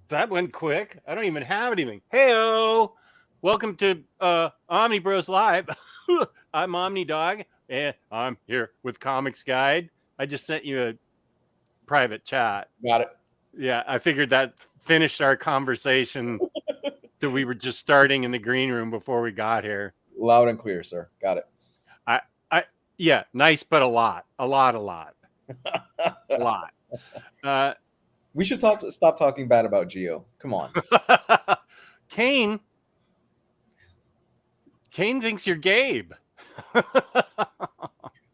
That went quick. I don't even have anything. Heyo! Welcome to Omnibroslive. I'm OmniDog, and I'm here with Comics Guide. I just sent you a private chat. Got it. Yeah, I figured that finished our conversation that we were just starting in the green room before we got here. Loud and clear, sir. Got it. Yeah, nice, but a lot. A lot. We should stop talking bad about Geo. Come on. Kane thinks you're Gabe.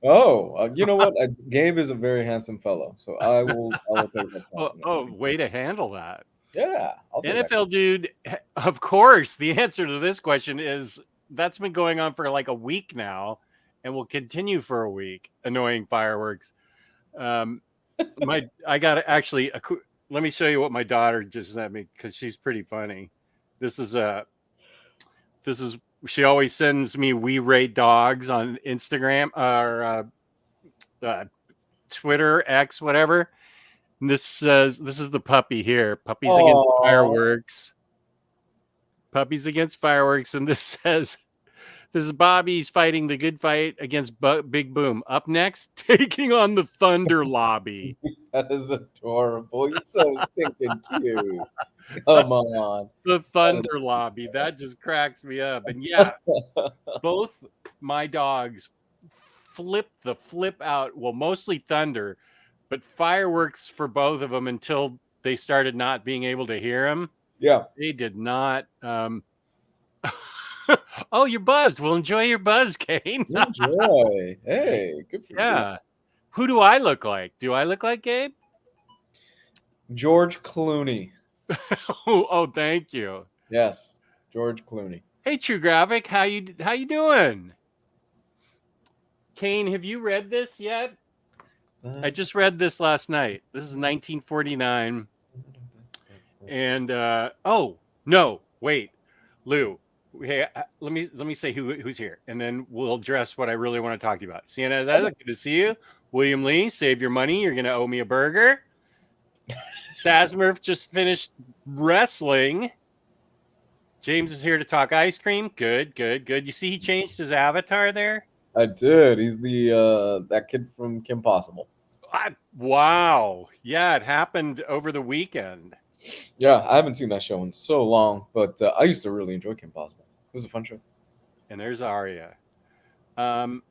Oh, you know what? Gabe is a very handsome fellow, so I will take that. Way to handle that. Yeah, I'll take NFL dude. Of course, the answer to this question is that's been going on for like a week now, and will continue for a week. Annoying fireworks. I got actually. Let me show you what my daughter just sent me because she's pretty funny. This is she always sends me we rate dogs on Instagram or Twitter, X, whatever. And this says this is the puppy here. Puppies against fireworks. Puppies against fireworks, and this says this is Bobby's fighting the good fight against Big Boom. Up next, taking on the Thunder Lobby. That is adorable. You're so stinking cute. Come on. The Thunder Lobby. That just cracks me up. And yeah, both my dogs flip out. Well, mostly Thunder, but fireworks for both of them until they started not being able to hear them. Yeah. They did not. Oh, you're buzzed. Well, enjoy your buzz, Kane. Enjoy. Hey, good for you. Who do I look like? Do I look like Gabe? George Clooney. Oh, thank you. Yes, George Clooney. Hey, True Graphic, how you doing? Kane, have you read this yet? I just read this last night. This is 1949. And oh no, wait, Lou. Hey, let me say who's here, and then we'll address what I really want to talk to you about. Sienna, good to see you. William Lee, save your money. You're going to owe me a burger. Sasmurf just finished wrestling. James is here to talk ice cream. Good. You see he changed his avatar there? I did. He's the that kid from Kim Possible. Wow. Yeah, it happened over the weekend. Yeah, I haven't seen that show in so long, but I used to really enjoy Kim Possible. It was a fun show. And there's Arya. I'll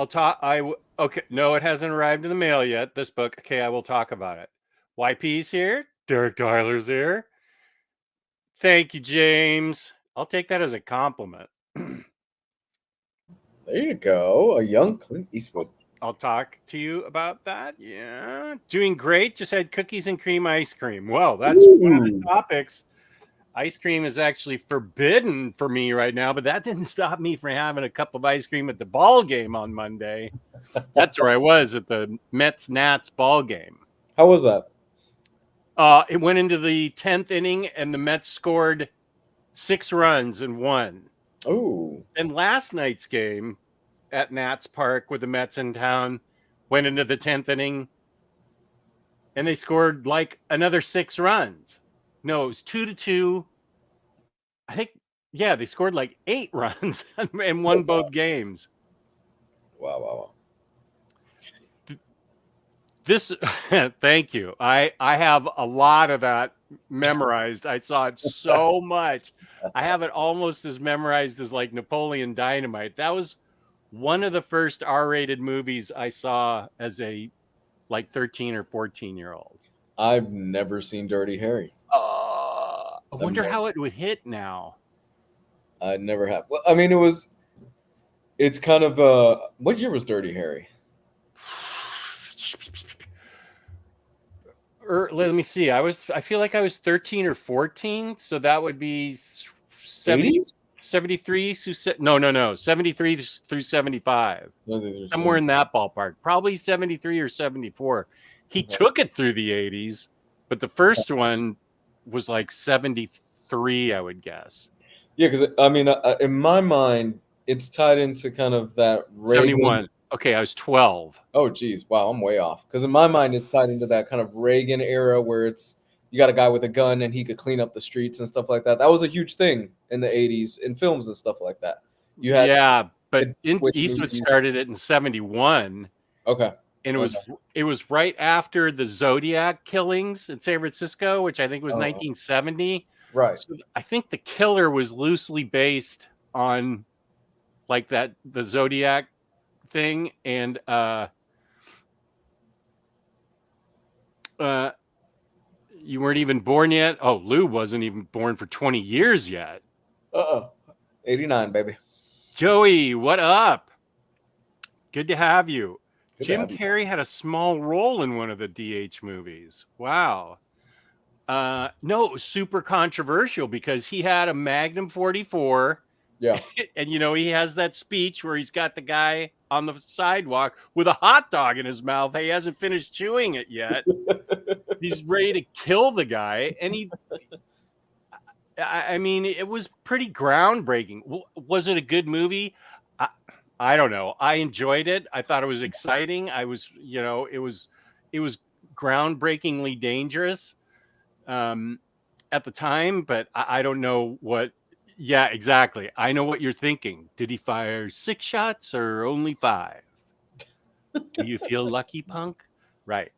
talk. Okay. No, it hasn't arrived in the mail yet. This book. Okay, I will talk about it. YP's here. Derek Tyler's here. Thank you, James. I'll take that as a compliment. There you go. A young Clint Eastwood. I'll talk to you about that. Yeah. Doing great. Just had cookies and cream ice cream. Well, that's one of the topics. Ice cream is actually forbidden for me right now, but that didn't stop me from having a cup of ice cream at the ball game on Monday. That's where I was at the Mets-Nats ball game. How was that? It went into the 10th inning, and the Mets scored 6 runs and won. Oh. And last night's game at Nats Park with the Mets in town went into the 10th inning, and they scored like another 6 runs. No, it was 2-2. I think, yeah, they scored like 8 runs and won both games. Wow. This, thank you. I have a lot of that memorized. I saw it so much. I have it almost as memorized as like Napoleon Dynamite. That was one of the first R-rated movies I saw as a like 13 or 14-year-old. I've never seen Dirty Harry. I wonder how it would hit now. I never have. Well, I mean, it's kind of what year was Dirty Harry? Let me see. I feel like I was 13 or 14, so that would be 73 no, 73 through 75. Somewhere in that ballpark. Probably 73 or 74. He took it through the 80s, but the first one was like 73, I would guess. Yeah, because I mean, in my mind, it's tied into kind of that 71. Okay, I was 12. Oh, geez. Wow, I'm way off. Because in my mind, it's tied into that kind of Reagan era where you got a guy with a gun and he could clean up the streets and stuff like that. That was a huge thing in the 80s in films and stuff like that. You had Yeah, but the twist Eastwood movies. started it in 71. Okay. And Okay. it was right after the Zodiac killings in San Francisco, which I think was Oh, 1970. right. So I think the killer was loosely based on like the Zodiac thing. And you weren't even born yet. Oh, Lou wasn't even born for 20 years yet. 89, baby. Joey, what up? Good to have you. Good to Jim have you. Carrey had a small role in one of the DH movies. Wow. No, it was super controversial because he had a Magnum 44. Yeah. And, you know, he has that speech where he's got the guy on the sidewalk with a hot dog in his mouth. He hasn't finished chewing it yet. He's ready to kill the guy. And I mean, it was pretty groundbreaking. Was it a good movie? I don't know. I enjoyed it. I thought it was exciting. I was, you know, it was groundbreakingly dangerous at the time, but I don't know what. Yeah, exactly. I know what you're thinking. Did he fire 6 shots or only 5? Do you feel lucky, punk? Right.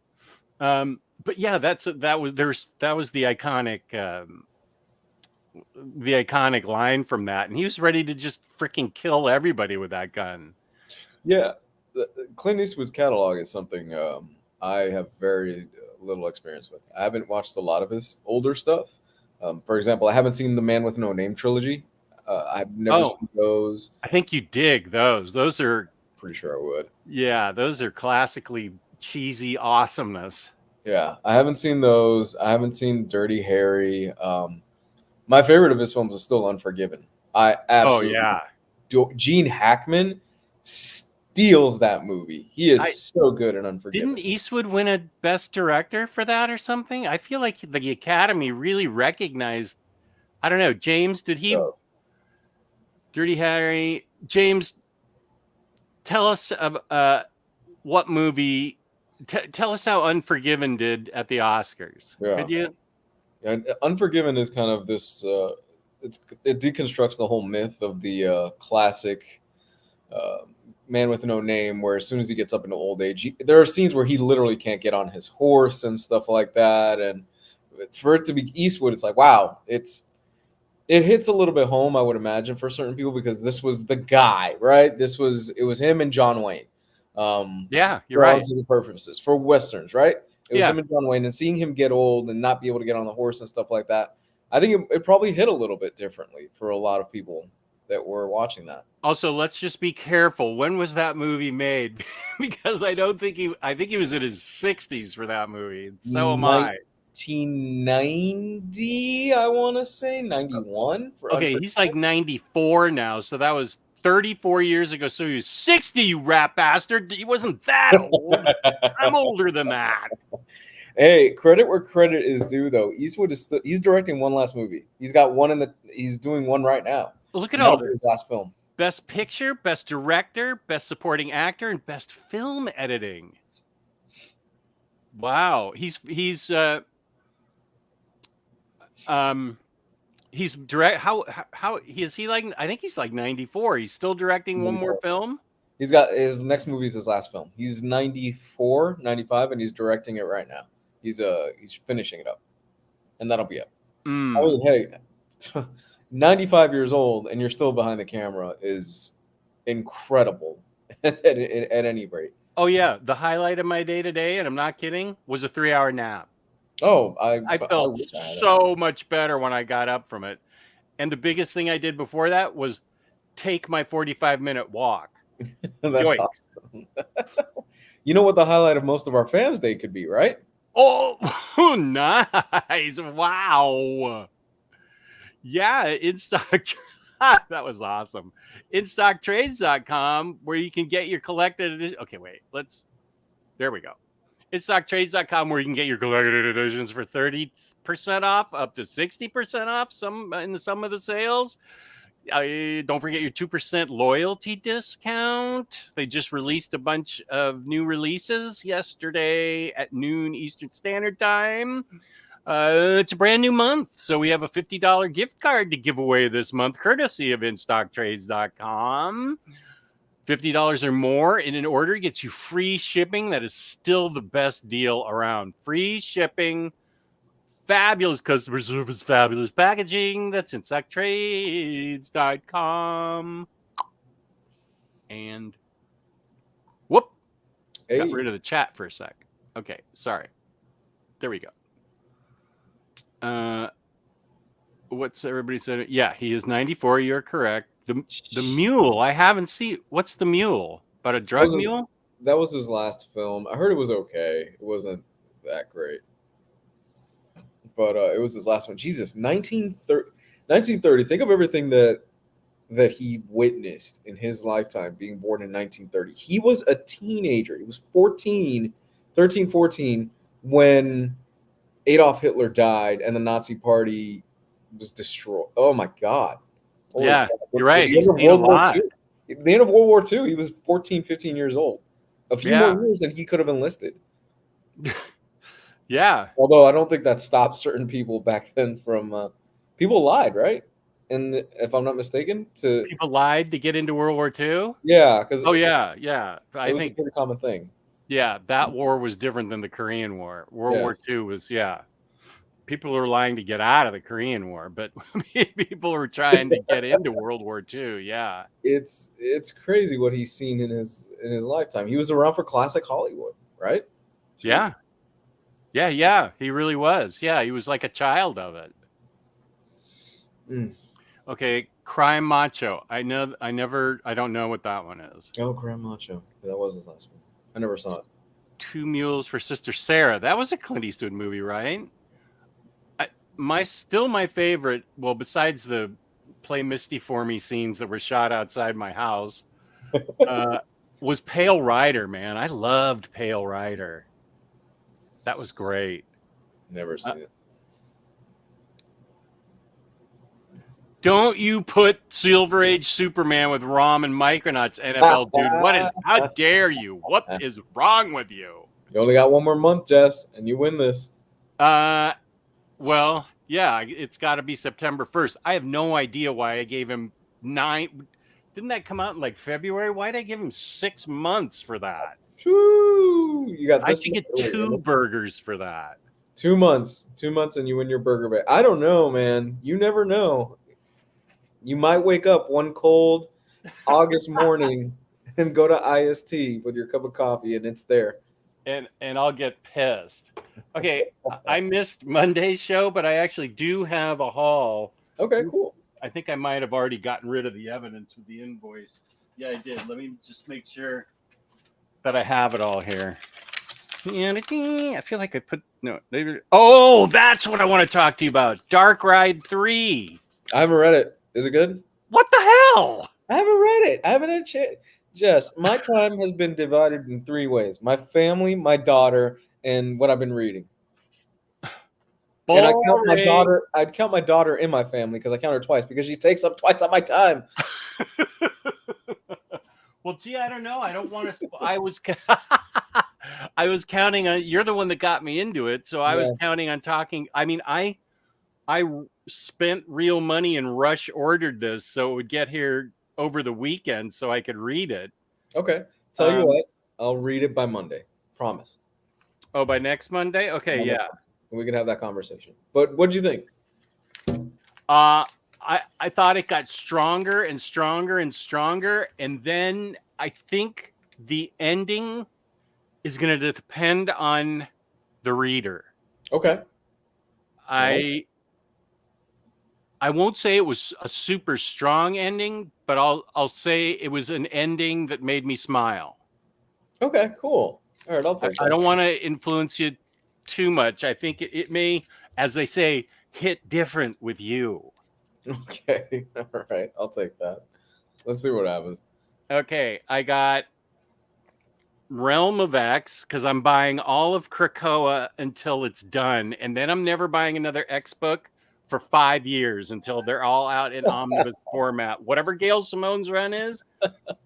But yeah, that was the iconic line from that, and he was ready to just freaking kill everybody with that gun. Yeah, Clint Eastwood's catalog is something I have very little experience with. I haven't watched a lot of his older stuff. For example, I haven't seen the Man with No Name trilogy. I've never seen those. I think you dig those. Those are pretty sure I would. Yeah, those are classically cheesy awesomeness. Yeah, I haven't seen those. I haven't seen Dirty Harry. My favorite of his films is still Unforgiven. I absolutely. Oh yeah. Gene Hackman steals that movie. He is so good in Unforgiven. Didn't Eastwood win a Best Director for that or something? I feel like the Academy really recognized. I don't know, James. Did he? Dirty Harry. James, tell us what movie. Tell us how Unforgiven did at the Oscars. Yeah. Could you? Yeah, Unforgiven is kind of this. It deconstructs the whole myth of the classic man with no name, where as soon as he gets up into old age, there are scenes where he literally can't get on his horse and stuff like that. And for it to be Eastwood, it's like, wow, it hits a little bit home, I would imagine, for certain people, because this was the guy, right? It was him and John Wayne. Yeah, you're right. For the purposes for westerns, right? It was him and John Wayne, and seeing him get old and not be able to get on the horse and stuff like that. I think it probably hit a little bit differently for a lot of people that were watching that. Also, let's just be careful. When was that movie made? Because I think he was in his 60s for that movie. So am I. 1990, I want to say 91. Okay, he's like 94 now, so that was 34 years ago. So he was 60, you rat bastard. He wasn't that old. I'm older than that. Hey, credit where credit is due, though. Eastwood is he's directing one last movie. He's got one he's doing one right now. Look at all his last film. Best Picture, Best Director, Best Supporting Actor, and Best Film Editing. Wow, he's direct. How is he like? I think he's like 94. He's still directing one more film. He's got his next movie is his last film. He's 94, 95, and he's directing it right now. He's finishing it up, and that'll be it. I mean, hey, 95 years old and you're still behind the camera is incredible at any rate. Oh yeah, the highlight of my day today, and I'm not kidding, was a 3-hour nap. Oh, I felt so much better when I got up from it. And the biggest thing I did before that was take my 45-minute walk. That's awesome. You know what the highlight of most of our fans' day could be, right? Oh, nice. Wow. Yeah, InStock. That was awesome. InStockTrades.com, where you can get your collected edition. Okay, wait. There we go. InStockTrades.com, where you can get your collected editions for 30% off, up to 60% off. Some of the sales. Don't forget your 2% loyalty discount. They just released a bunch of new releases yesterday at noon Eastern Standard Time. It's a brand new month, so we have a $50 gift card to give away this month, courtesy of InStockTrades.com. $50 or more in an order gets you free shipping. That is still the best deal around. Free shipping, fabulous customer service, fabulous packaging. That's InStockTrades.com. And whoop, got rid of the chat for a sec. Okay, sorry. There we go. What's everybody said? Yeah, he is 94. You're correct. The mule. I haven't seen. What's the mule? About a drug mule? That was his last film. I heard it was okay. It wasn't that great, but it was his last one. Jesus, 1930. Think of everything that he witnessed in his lifetime, being born in 1930. He was a teenager. He was 13, 14, when Adolf Hitler died and the Nazi Party was destroyed. Oh my God. Holy God. You're right. He's seen a lot. At the end of World War II, he was 14, 15 years old. A few more years and he could have enlisted. Yeah. Although I don't think that stopped certain people back then from people lied, right? And if I'm not mistaken, people lied to get into World War II? Yeah, because yeah. I think a pretty common thing. Yeah, that war was different than the Korean War. World War II was people were lying to get out of the Korean War, but people were trying to get into World War II. Yeah, it's crazy what he's seen in his lifetime. He was around for classic Hollywood, right? Jeez. Yeah. He really was. Yeah, he was like a child of it. Okay, Crime Macho. I don't know what that one is. Oh, Crime Macho. That was his last one. I never saw it. Two Mules for Sister Sarah. That was a Clint Eastwood movie, right? My favorite, well, besides the play Misty for me scenes that were shot outside my house, was Pale Rider, man. I loved Pale Rider. That was great. Never seen it. Don't you put Silver Age Superman with Rom and Micronauts, NFL dude. How dare you? What is wrong with you? You only got one more month, Jess, and you win this. Well, yeah, it's got to be September 1st. I have no idea why I gave him 9. Didn't that come out in like February? Why did I give him 6 months for that? You got this. I should get 2 burgers for that. 2 months. 2 months and you win your burger bag. I don't know, man. You never know. You might wake up one cold August morning and go to IST with your cup of coffee and it's there. And I'll get pissed. Okay, I missed Monday's show, but I actually do have a haul. Okay, cool. I think I might have already gotten rid of the evidence with the invoice. Yeah, I did. Let me just make sure that I have it all here. I feel like I put no. Oh, that's what I want to talk to you about. Dark Ride 3. I haven't read it. Is it good? What the hell? I haven't read it. I haven't had a chance. Jess, my time has been divided in 3 ways: my family, my daughter, and what I've been reading. Boring. And I count my daughter. I'd count my daughter in my family because I count her twice because she takes up twice of my time. Well, gee, I don't know. I don't want to. I was counting on. You're the one that got me into it, so I was counting on talking. I mean, I spent real money and rush ordered this so it would get here over the weekend so I could read it. Okay. Tell you what, I'll read it by Monday. Promise. Oh, by next Monday? Okay, yeah. We can have that conversation. But what do you think? I thought it got stronger and stronger and stronger. And then I think the ending is going to depend on the reader. Okay. I won't say it was a super strong ending, but I'll say it was an ending that made me smile. Okay, cool. All right, I'll take that. I don't want to influence you too much. I think it may, as they say, hit different with you. Okay, all right, I'll take that. Let's see what happens. Okay, I got Realm of X because I'm buying all of Krakoa until it's done, and then I'm never buying another X book for 5 years until they're all out in omnibus format. Whatever Gail Simone's run is,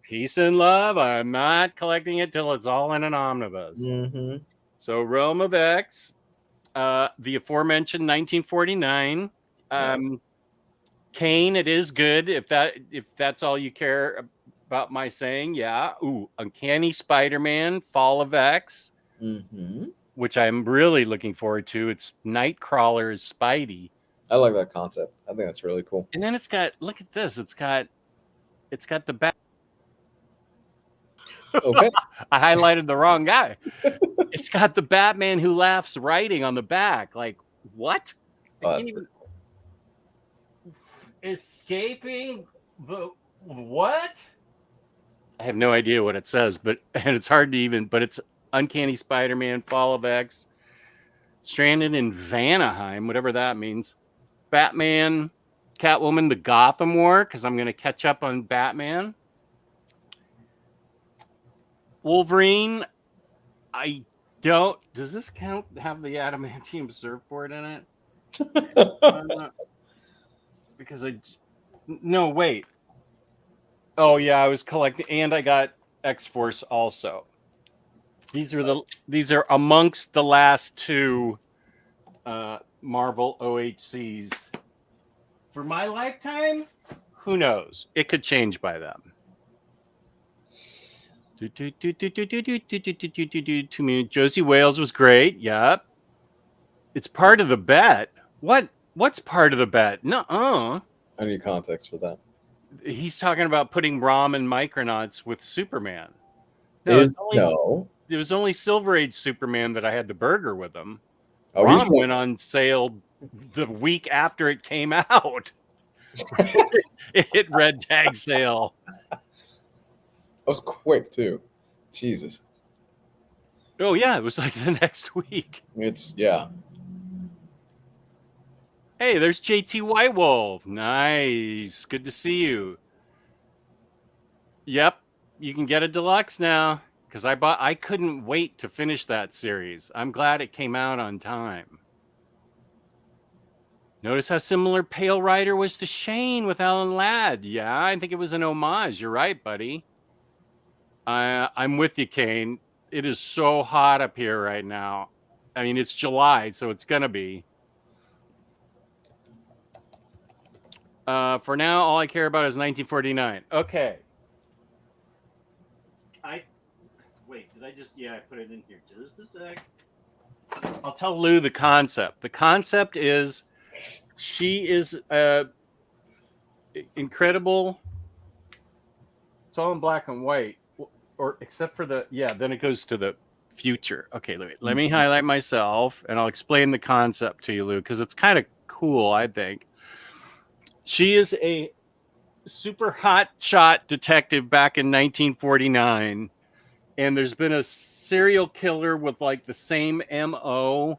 peace and love. I'm not collecting it till it's all in an omnibus. Mm-hmm. So Realm of X, the aforementioned 1949. Nice. Kane, it is good if that's all you care about my saying. Yeah. Ooh, Uncanny Spider-Man, Fall of X, Mm-hmm. which I'm really looking forward to. It's Nightcrawler as Spidey. I like that concept. I think that's really cool. And then it's got, look at this. It's got the bat. Okay. I highlighted the wrong guy. It's got the Batman Who Laughs writing on the back. Like, what? Oh, I that's can't even cool. escaping the what? I have no idea what it says, and it's hard to even, but it's Uncanny Spider-Man, Fall of X, Stranded in Vanaheim, whatever that means. Batman, Catwoman, the Gotham War, because I'm going to catch up on Batman. Wolverine, I don't. Does this count? Have the adamantium surfboard in it? Because no, wait. Oh yeah, I was collecting, and I got X-Force also. These are amongst the last two Marvel OHCs. For my lifetime, who knows? It could change by then. Josie Wales was great. Yep. It's part of the bet. What's part of the bet? Nuh-uh. I need context for that. He's talking about putting Rom and Micronauts with Superman. No, it was only Silver Age Superman that I had the burger with him. Oh, Rom went on sale the week after it came out. It hit red tag sale. That was quick too. Jesus. Oh yeah, it was like the next week. Yeah. Hey, there's JT Whitewolf. Nice. Good to see you. Yep, you can get a deluxe now because I couldn't wait to finish that series. I'm glad it came out on time. Notice how similar Pale Rider was to Shane with Alan Ladd. Yeah, I think it was an homage. You're right, buddy. I'm with you, Kane. It is so hot up here right now. I mean, it's July, so it's going to be. For now, all I care about is 1949. Okay. Wait, did I just... Yeah, I put it in here. Just a sec. I'll tell Lou the concept. The concept is she is incredible. It's all in black and white. Or except for then it goes to the future. Okay, let me highlight myself, and I'll explain the concept to you, Lou, because it's kind of cool, I think. She is a super hot shot detective back in 1949, and there's been a serial killer with like the same MO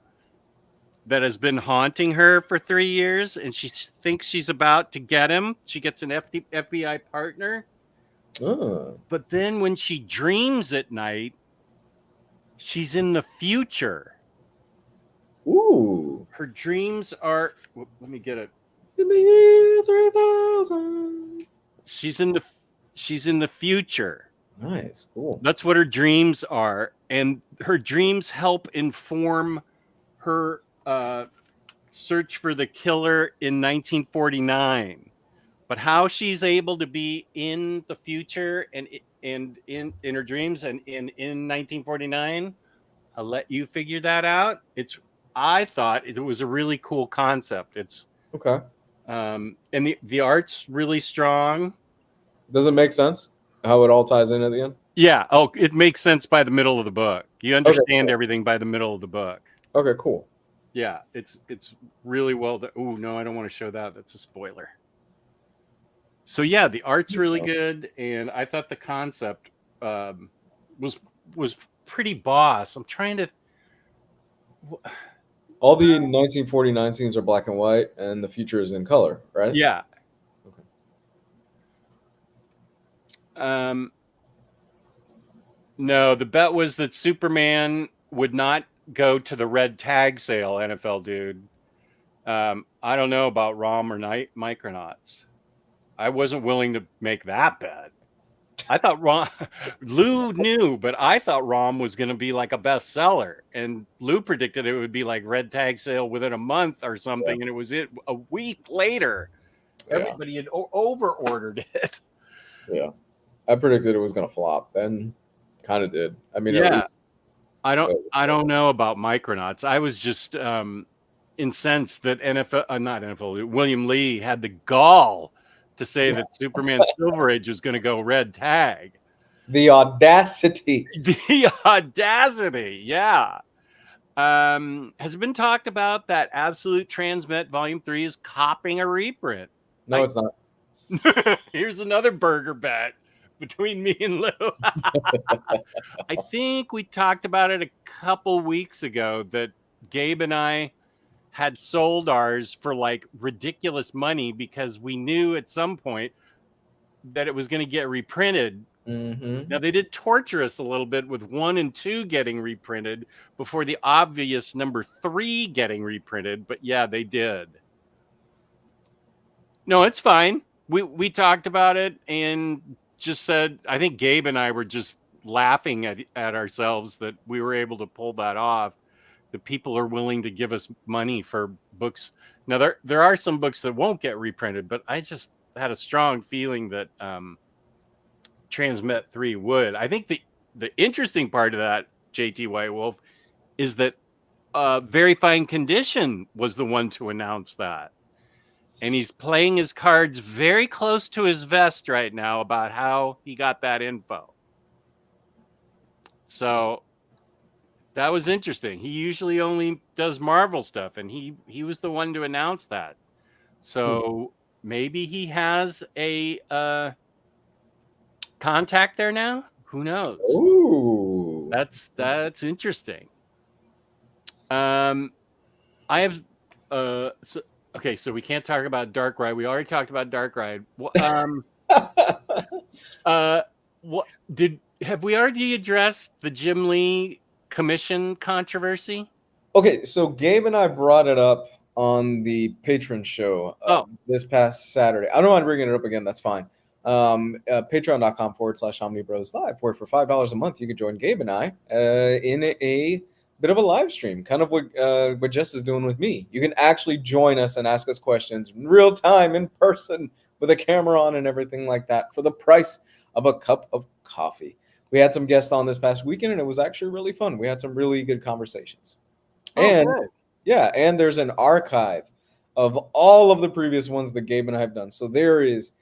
that has been haunting her for 3 years, and she thinks she's about to get him. She gets an FBI partner. But then when she dreams at night, she's in the future. Ooh. Her dreams are... let me get it. In the year 3000. She's in the future. Nice. Cool. That's what her dreams are. And her dreams help inform her search for the killer in 1949. But how she's able to be in the future and in her dreams and in 1949, I'll let you figure that out. I thought it was a really cool concept. It's okay. And the art's really strong. Does it make sense how it all ties in at the end? Yeah. Oh, it makes sense by the middle of the book. You understand cool. everything by the middle of the book. Okay, cool. Yeah, it's really well done. Oh no, I don't want to show that. That's a spoiler. So yeah, the art's really good, and I thought the concept was pretty boss. I'm trying to. All the 1949 scenes are black and white, and the future is in color, right? Yeah. Okay. No, the bet was that Superman would not go to the red tag sale, NFL dude. I don't know about ROM or Micronauts. I wasn't willing to make that bet. I thought ROM, Lou knew, but I thought ROM was going to be like a bestseller. And Lou predicted it would be like red tag sale within a month or something. Yeah. And it was a week later. Yeah. Everybody had over ordered it. Yeah. I predicted it was going to flop, and kind of did. I mean, at Yeah. least. I don't know about Micronauts. I was just incensed that not NFL, William Lee had the gall to say that Superman Silver Age was going to go red tag. The audacity. The audacity, yeah. Has it been talked about that Absolute Transmit Volume 3 is copying a reprint? No, it's not. Here's another burger bet between me and Lou. I think we talked about it a couple weeks ago that Gabe and I had sold ours for like ridiculous money because we knew at some point that it was going to get reprinted. Mm-hmm. Now, they did torture us a little bit with 1 and 2 getting reprinted before the obvious number 3 getting reprinted. But yeah, they did. No, it's fine. We talked about it and just said, I think Gabe and I were just laughing at ourselves that we were able to pull that off. The people are willing to give us money for books. Now, there are some books that won't get reprinted, but I just had a strong feeling that Transmit 3 would. I think the interesting part of that, JT White Wolf, is that Very Fine Condition was the one to announce that. And he's playing his cards very close to his vest right now about how he got that info. So that was interesting. He usually only does Marvel stuff, and he was the one to announce that. So maybe he has a contact there now. Who knows? Ooh, that's interesting. I have okay, so we can't talk about Dark Ride. We already talked about Dark Ride. What have we already addressed the Jim Lee commission controversy? Okay, so Gabe and I brought it up on the patron show this past Saturday. I don't mind bringing it up again. That's fine. Patreon.com/Omnibroslive, where for $5 a month you can join Gabe and I in a bit of a live stream, kind of what Jess is doing with me. You can actually join us and ask us questions in real time, in person, with a camera on and everything like that, for the price of a cup of coffee. We had some guests on this past weekend, and it was actually really fun. We had some really good conversations. And yeah, and there's an archive of all of the previous ones that Gabe and I have done. So there is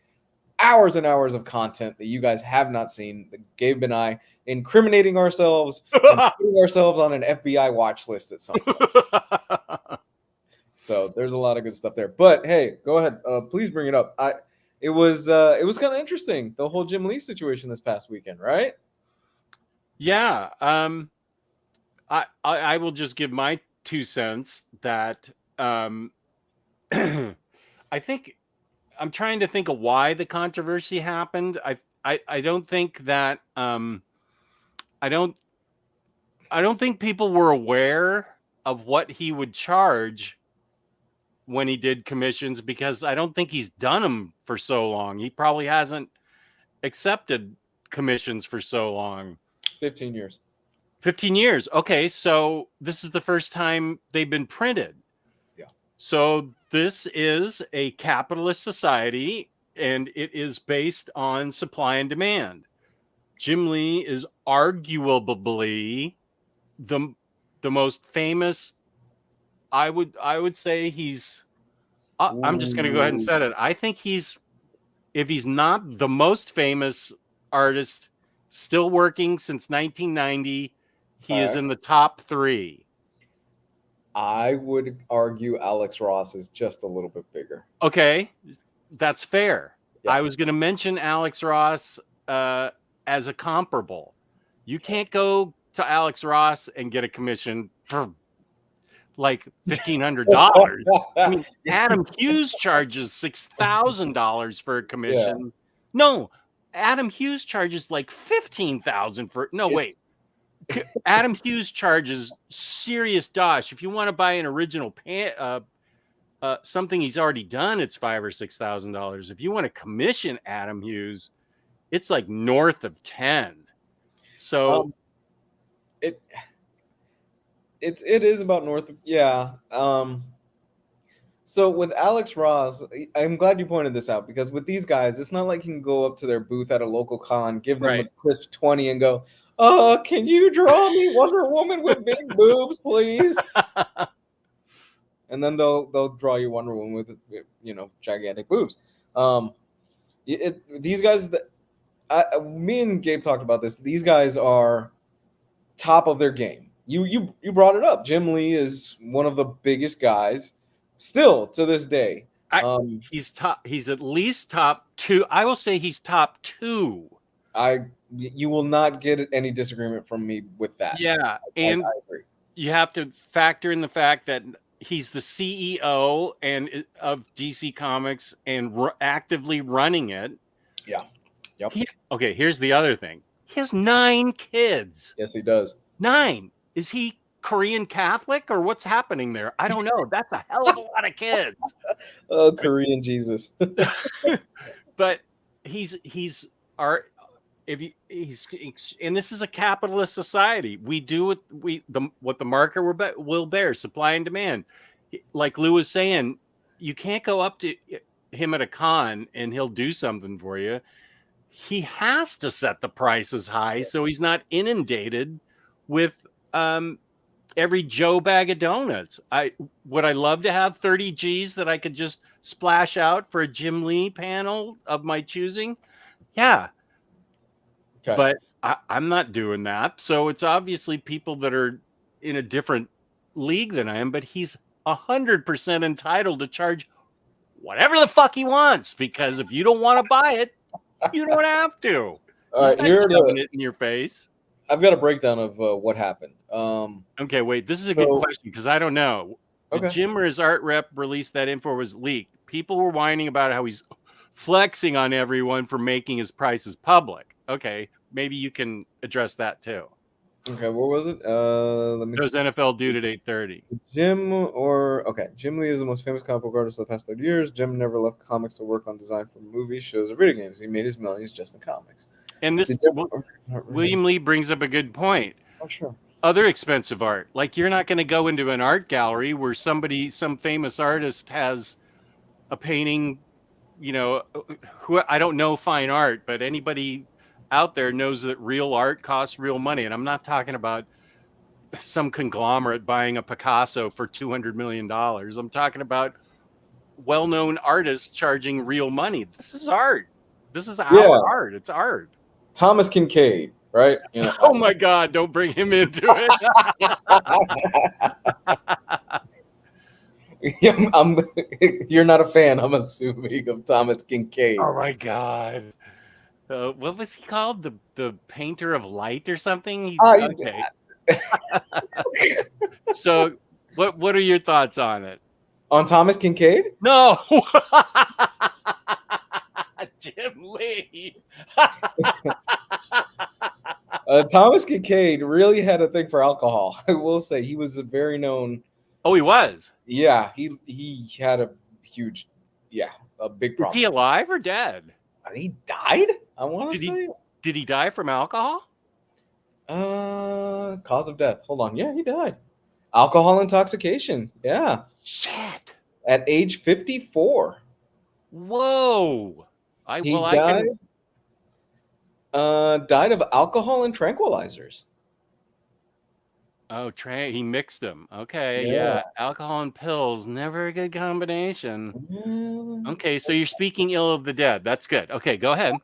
hours and hours of content that you guys have not seen. That Gabe and I incriminating ourselves and putting ourselves on an FBI watch list at some point. So there's a lot of good stuff there. But hey, go ahead. Please bring it up. It was kind of interesting, the whole Jim Lee situation this past weekend, right? Yeah. I will just give my 2 cents that I think I'm trying to think of why the controversy happened. I don't think that I don't think people were aware of what he would charge when he did commissions, because I don't think he's done them for so long. He probably hasn't accepted commissions for so long. 15 years. 15 years. Okay, so this is the first time they've been printed. Yeah. So this is a capitalist society, and it is based on supply and demand. Jim Lee is arguably the most famous. I would say he's. I'm just going to go ahead and set it. I think if he's not the most famous artist still working since 1990, he is in the top 3. I would argue Alex Ross is just a little bit bigger. Okay, that's fair. Yeah. I was going to mention Alex Ross as a comparable. You can't go to Alex Ross and get a commission for like $1,500. I mean, Adam Hughes charges $6,000 for a commission. Yeah. No, Adam Hughes charges like $15,000 for. No, wait. Adam Hughes charges serious dosh. If you want to buy an original something he's already done, it's $5,000 or $6,000. If you want to commission Adam Hughes, it's like north of 10. So it is about north of, yeah. So with Alex Ross, I'm glad you pointed this out, because with these guys, it's not like you can go up to their booth at a local con, give them a crisp 20 and go, can you draw me Wonder Woman with big boobs, please? And then they'll draw you Wonder Woman with, you know, gigantic boobs. These guys, me and Gabe talked about this. These guys are top of their game. You brought it up. Jim Lee is one of the biggest guys still to this day. He's top. He's at least top 2. I will say he's top 2. You will not get any disagreement from me with that. Yeah, and I agree. You have to factor in the fact that he's the CEO of DC Comics and actively running it. Yeah. Yep. Okay, here's the other thing. He has 9 kids. Yes, he does. 9. Is he Korean Catholic or what's happening there? I don't know. That's a hell of a lot of kids. Oh, Korean Jesus. But he's and this is a capitalist society. We do what the market will bear, supply and demand. Like Lou was saying, you can't go up to him at a con and he'll do something for you. He has to set the prices high so he's not inundated with every Joe bag of donuts. Would I love to have 30 G's that I could just splash out for a Jim Lee panel of my choosing? Yeah. Okay. But I'm not doing that. So it's obviously people that are in a different league than I am, but he's 100% entitled to charge whatever the fuck he wants, because if you don't want to buy it, you don't have to. All right, here's it in your face. I've got a breakdown of what happened. Okay, wait. This is a good question because I don't know. Okay. Jim or his art rep released that info was leaked. People were whining about how he's flexing on everyone for making his prices public. Okay, maybe you can address that too. Okay, what was it? There's NFL Dude at 8:30. Jim Lee is the most famous comic book artist of the past 30 years. Jim never left comics to work on design for movies, shows, or video games. He made his millions just in comics. And William Lee brings up a good point. Oh, sure. Other expensive art, like you're not going to go into an art gallery where some famous artist has a painting, you know, who I don't know fine art, but anybody out there knows that real art costs real money. And I'm not talking about some conglomerate buying a Picasso for $200 million. I'm talking about well-known artists charging real money. This is art. This is our art. It's art. Thomas Kincaid, right? You know, oh my God, don't bring him into it. You're not a fan, I'm assuming, of Thomas Kincaid. Oh my God. What was he called? The painter of light or something? Okay. So what are your thoughts on it? On Thomas Kincaid? No. Jim Lee. Thomas Kincaid really had a thing for alcohol. I will say he was a very known. Oh, he was. Yeah, he had a huge, a big problem. Is he alive or dead? He died. I want to say. Did he die from alcohol? Cause of death. Hold on. Yeah, he died. Alcohol intoxication. Yeah. Shit. At age 54. Whoa. Died of alcohol and tranquilizers. Oh, he mixed them. Okay, yeah. Alcohol and pills, never a good combination. Okay, so you're speaking ill of the dead. That's good. Okay, go ahead.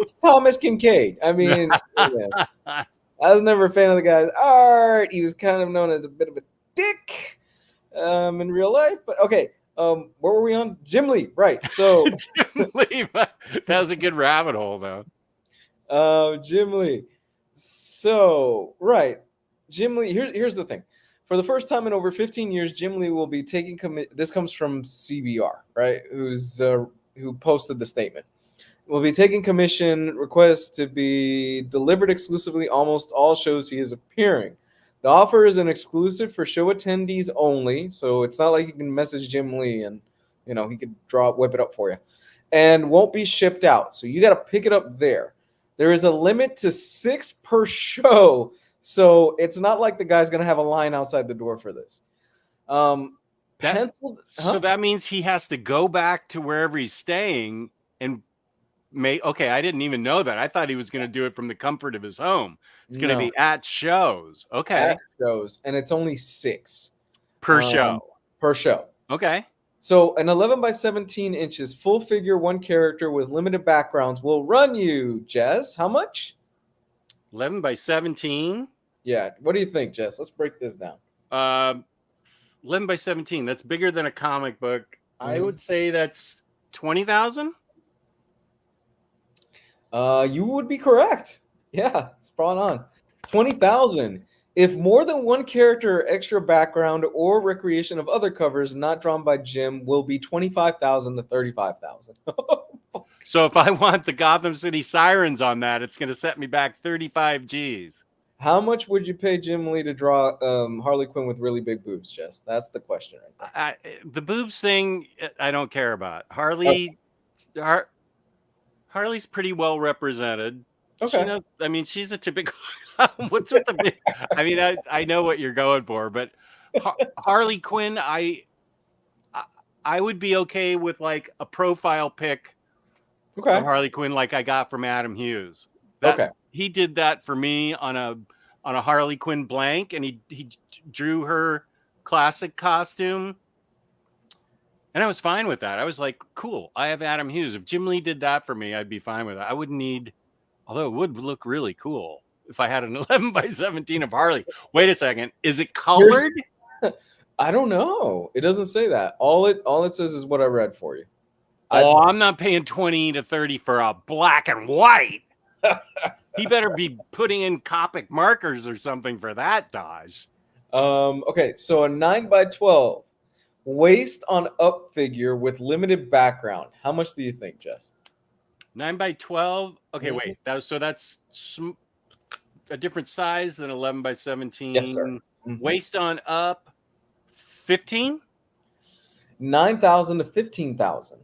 It's Thomas Kincaid. I mean, I was never a fan of the guy's art. He was kind of known as a bit of a dick in real life. But okay, what were we on? Jim Lee, right? So Jim Lee, that was a good rabbit hole, though. Jim Lee. So, right. Jim Lee, here's the thing. For the first time in over 15 years, Jim Lee will be taking this comes from CBR, right? Who posted the statement. Will be taking commission requests to be delivered exclusively almost all shows he is appearing. The offer is an exclusive for show attendees only, so it's not like you can message Jim Lee and he could whip it up for you, and won't be shipped out. So you got to pick it up there. There is a limit to 6 per show, so it's not like the guy's gonna have a line outside the door for this. So that means he has to go back to wherever he's staying and okay, I didn't even know that. I thought he was going to do it from the comfort of his home. It's going to be at shows. Okay. At shows, and it's only 6 per show. Per show. Okay. So an 11 by 17 inches full figure, 1 character with limited backgrounds will run you, Jess. How much? 11 by 17. Yeah. What do you think, Jess? Let's break this down. 11 by 17. That's bigger than a comic book. I would say that's 20,000. You would be correct. Yeah, spot on. 20,000. If more than 1 character, extra background, or recreation of other covers not drawn by Jim will be 25,000 to 35,000. So if I want the Gotham City Sirens on that, it's going to set me back 35 G's. How much would you pay Jim Lee to draw Harley Quinn with really big boobs, Jess? That's the question right there. The boobs thing, I don't care about. Harley's pretty well represented. Okay. She's a typical. What's with the big? I know what you're going for, but Harley Quinn, I would be okay with like a profile pic of Harley Quinn, like I got from Adam Hughes. He did that for me on a Harley Quinn blank, and he drew her classic costume. And I was fine with that. I was like, cool, I have Adam Hughes. If Jim Lee did that for me, I'd be fine with it. I wouldn't need, although it would look really cool if I had an 11 by 17 of Harley. Wait a second. Is it colored? I don't know. It doesn't say that. All it says is what I read for you. I'm not paying 20 to 30 for a black and white. He better be putting in Copic markers or something for that, Dodge. Okay, so a 9 by 12. Waist on up figure with limited background. How much do you think, Jess? 9 by 12. Okay, wait. That's a different size than 11 by 17. Yes, sir. Waist on up, 15. 9,000 to 15,000.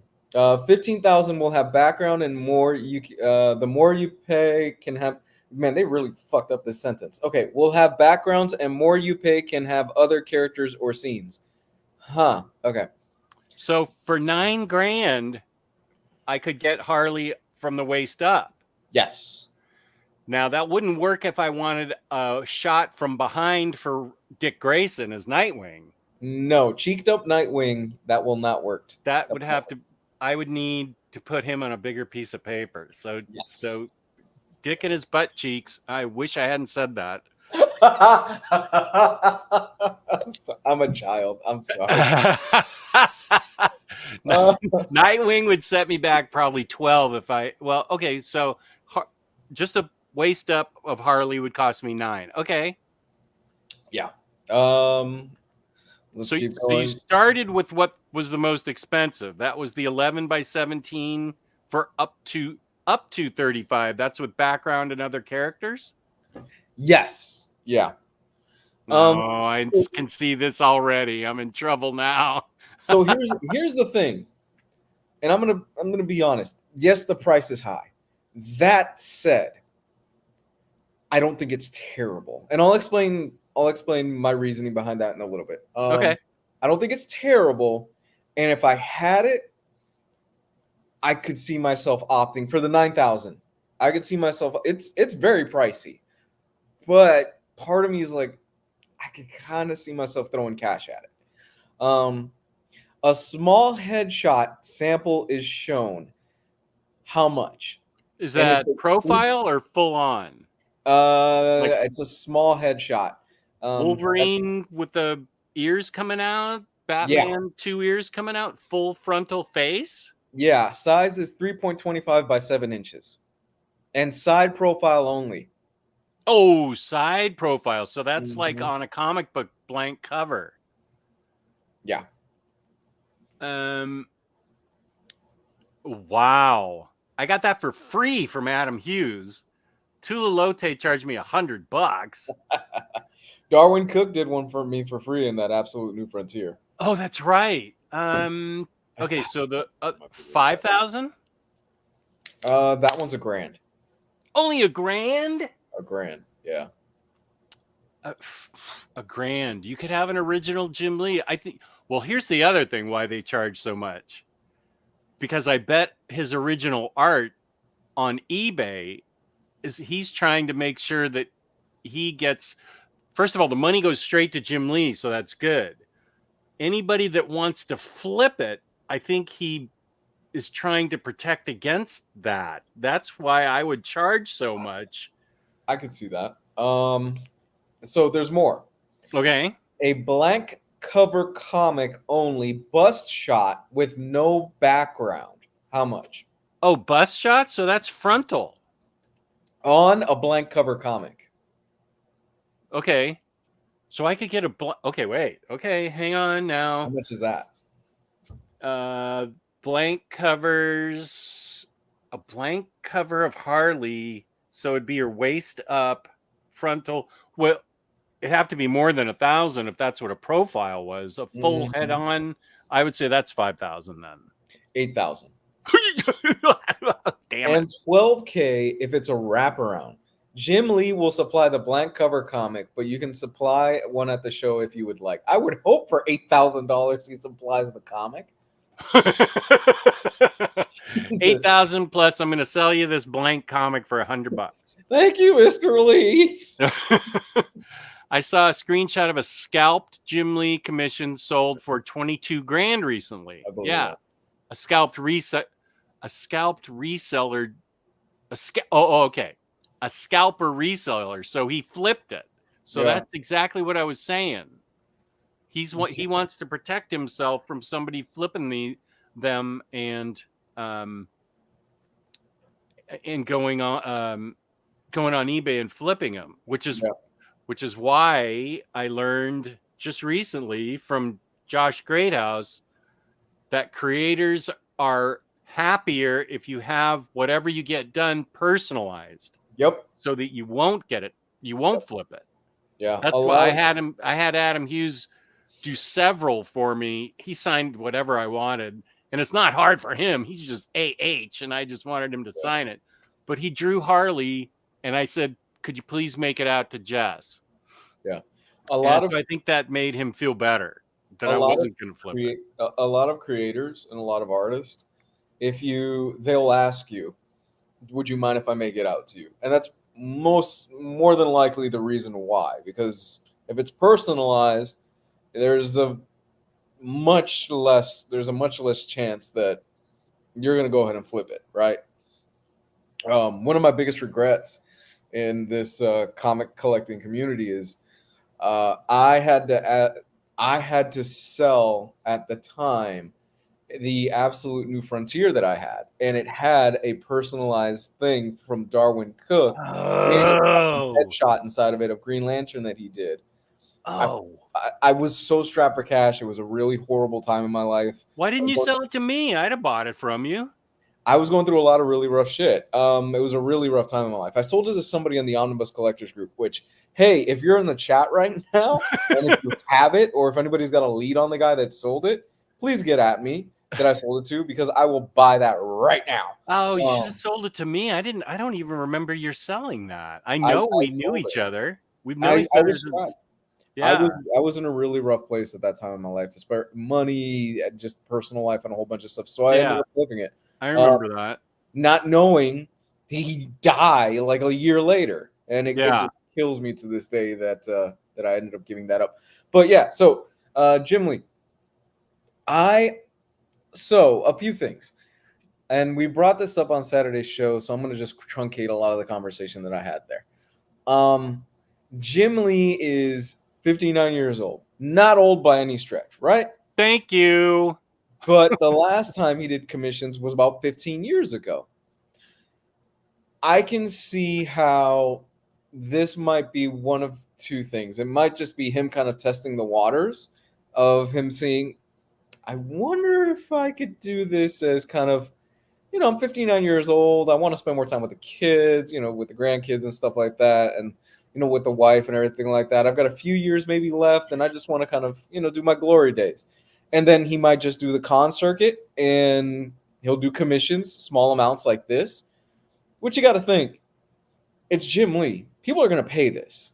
15,000 will have background, and more. The more you pay can have. Man, they really fucked up this sentence. Okay, we'll have backgrounds, and more you pay can have other characters or scenes. Huh. Okay. So for $9,000, I could get Harley from the waist up. Yes. Now that wouldn't work if I wanted a shot from behind for Dick Grayson as Nightwing. No, cheeked up Nightwing, that will not work. That would have to. I would need to put him on a bigger piece of paper. So yes. So Dick and his butt cheeks. I wish I hadn't said that. I'm a child. I'm sorry. Nightwing would set me back probably 12 if I. Well, okay, so just a waist up of Harley would cost me 9. Okay. Yeah. So you started with what was the most expensive. That was the 11 by 17 for up to 35. That's with background and other characters. Yes. Yeah. I can see this already. I'm in trouble now. So here's the thing, and I'm gonna be honest. Yes, the price is high. That said, I don't think it's terrible, and I'll explain my reasoning behind that in a little bit. Okay. I don't think it's terrible, and if I had it, I could see myself opting for the 9,000. I could see myself. It's very pricey, but part of me is like, I could kind of see myself throwing cash at it. A small headshot sample is shown. How much? Is that profile or full on? It's a small headshot. Wolverine with the ears coming out. Batman 2 ears coming out. Full frontal face. Yeah, size is 3.25 by 7 inches, and side profile only. Oh, side profile. So that's like on a comic book blank cover. Yeah. Wow. I got that for free from Adam Hughes. Tula Lotte charged me $100. Darwin Cook did one for me for free in that Absolute New Frontier. Oh, that's right. Okay, so the 5,000? That one's a grand. Only a grand? A grand, yeah. A grand. You could have an original Jim Lee. I think. Well, here's the other thing why they charge so much. Because I bet his original art on eBay is he's trying to make sure that he gets. First of all, the money goes straight to Jim Lee, so that's good. Anybody that wants to flip it, I think he is trying to protect against that. That's why I would charge so much. I could see that. So there's more. Okay. A blank cover comic only bust shot with no background. How much? Oh, bust shot? So that's frontal. On a blank cover comic. Okay. So I could get okay, wait. Okay, hang on now. How much is that? Blank covers, a blank cover of Harley, so it'd be your waist up, frontal. Well, it'd have to be more than 1,000 if that's what a profile was. A full head on, I would say that's 5,000 then. 8,000. Damn and it. 12K if it's a wraparound. Jim Lee will supply the blank cover comic, but you can supply one at the show if you would like. I would hope for $8,000 he supplies the comic. 8,000 plus. I'm going to sell you this blank comic for $100. Thank you, Mr. Lee. I saw a screenshot of a scalped Jim Lee commission sold for 22 grand recently. Yeah, that. a scalped reseller. Okay, a scalper reseller. So he flipped it. So that's exactly what I was saying. He wants to protect himself from somebody flipping them and going on eBay and flipping them, which is why I learned just recently from Josh Greathouse that creators are happier if you have whatever you get done personalized. Yep. So that you won't get it, you won't flip it. Yeah. That's why I had Adam Hughes do several for me. He signed whatever I wanted, and it's not hard for him. He's just AH, and I just wanted him to sign it. But he drew Harley, and I said, "Could you please make it out to Jess?" Yeah, I think that made him feel better that I wasn't going to flip it. A lot of creators and a lot of artists, they'll ask you, "Would you mind if I make it out to you?" And that's more than likely the reason why, because if it's personalized, there's a much less chance that you're going to go ahead and flip it, right? One of my biggest regrets in this comic collecting community is I had to sell at the time the Absolute New Frontier that I had, and it had a personalized thing from Darwin Cook, headshot inside of it of Green Lantern that he did. I was so strapped for cash. It was a really horrible time in my life. Why didn't you sell it to me? I'd have bought it from you. I was going through a lot of really rough shit. It was a really rough time in my life. I sold it to somebody in the Omnibus Collectors group, which, hey, if you're in the chat right now, and if you have it, or if anybody's got a lead on the guy that sold it, please get at me that I sold it to, because I will buy that right now. Oh, you should have sold it to me. I don't even remember you're selling that. I know we knew each other. We've known each other since. Yeah. I was in a really rough place at that time in my life, money, just personal life, and a whole bunch of stuff. So I ended up flipping it. I remember that. Not knowing he died like a year later, and it just kills me to this day that I ended up giving that up. But yeah, so Jim Lee, a few things, and we brought this up on Saturday's show, so I'm going to just truncate a lot of the conversation that I had there. Jim Lee is 59 years old. Not old by any stretch, right? Thank you. But the last time he did commissions was about 15 years ago. I can see how this might be one of two things. It might just be him kind of testing the waters of him seeing, I wonder if I could do this as kind of, I'm 59 years old. I want to spend more time with the kids, with the grandkids and stuff like that. And with the wife and everything like that. I've got a few years maybe left, and I just want to kind of, do my glory days. And then he might just do the con circuit, and he'll do commissions, small amounts like this. Which you got to think, it's Jim Lee. People are going to pay this.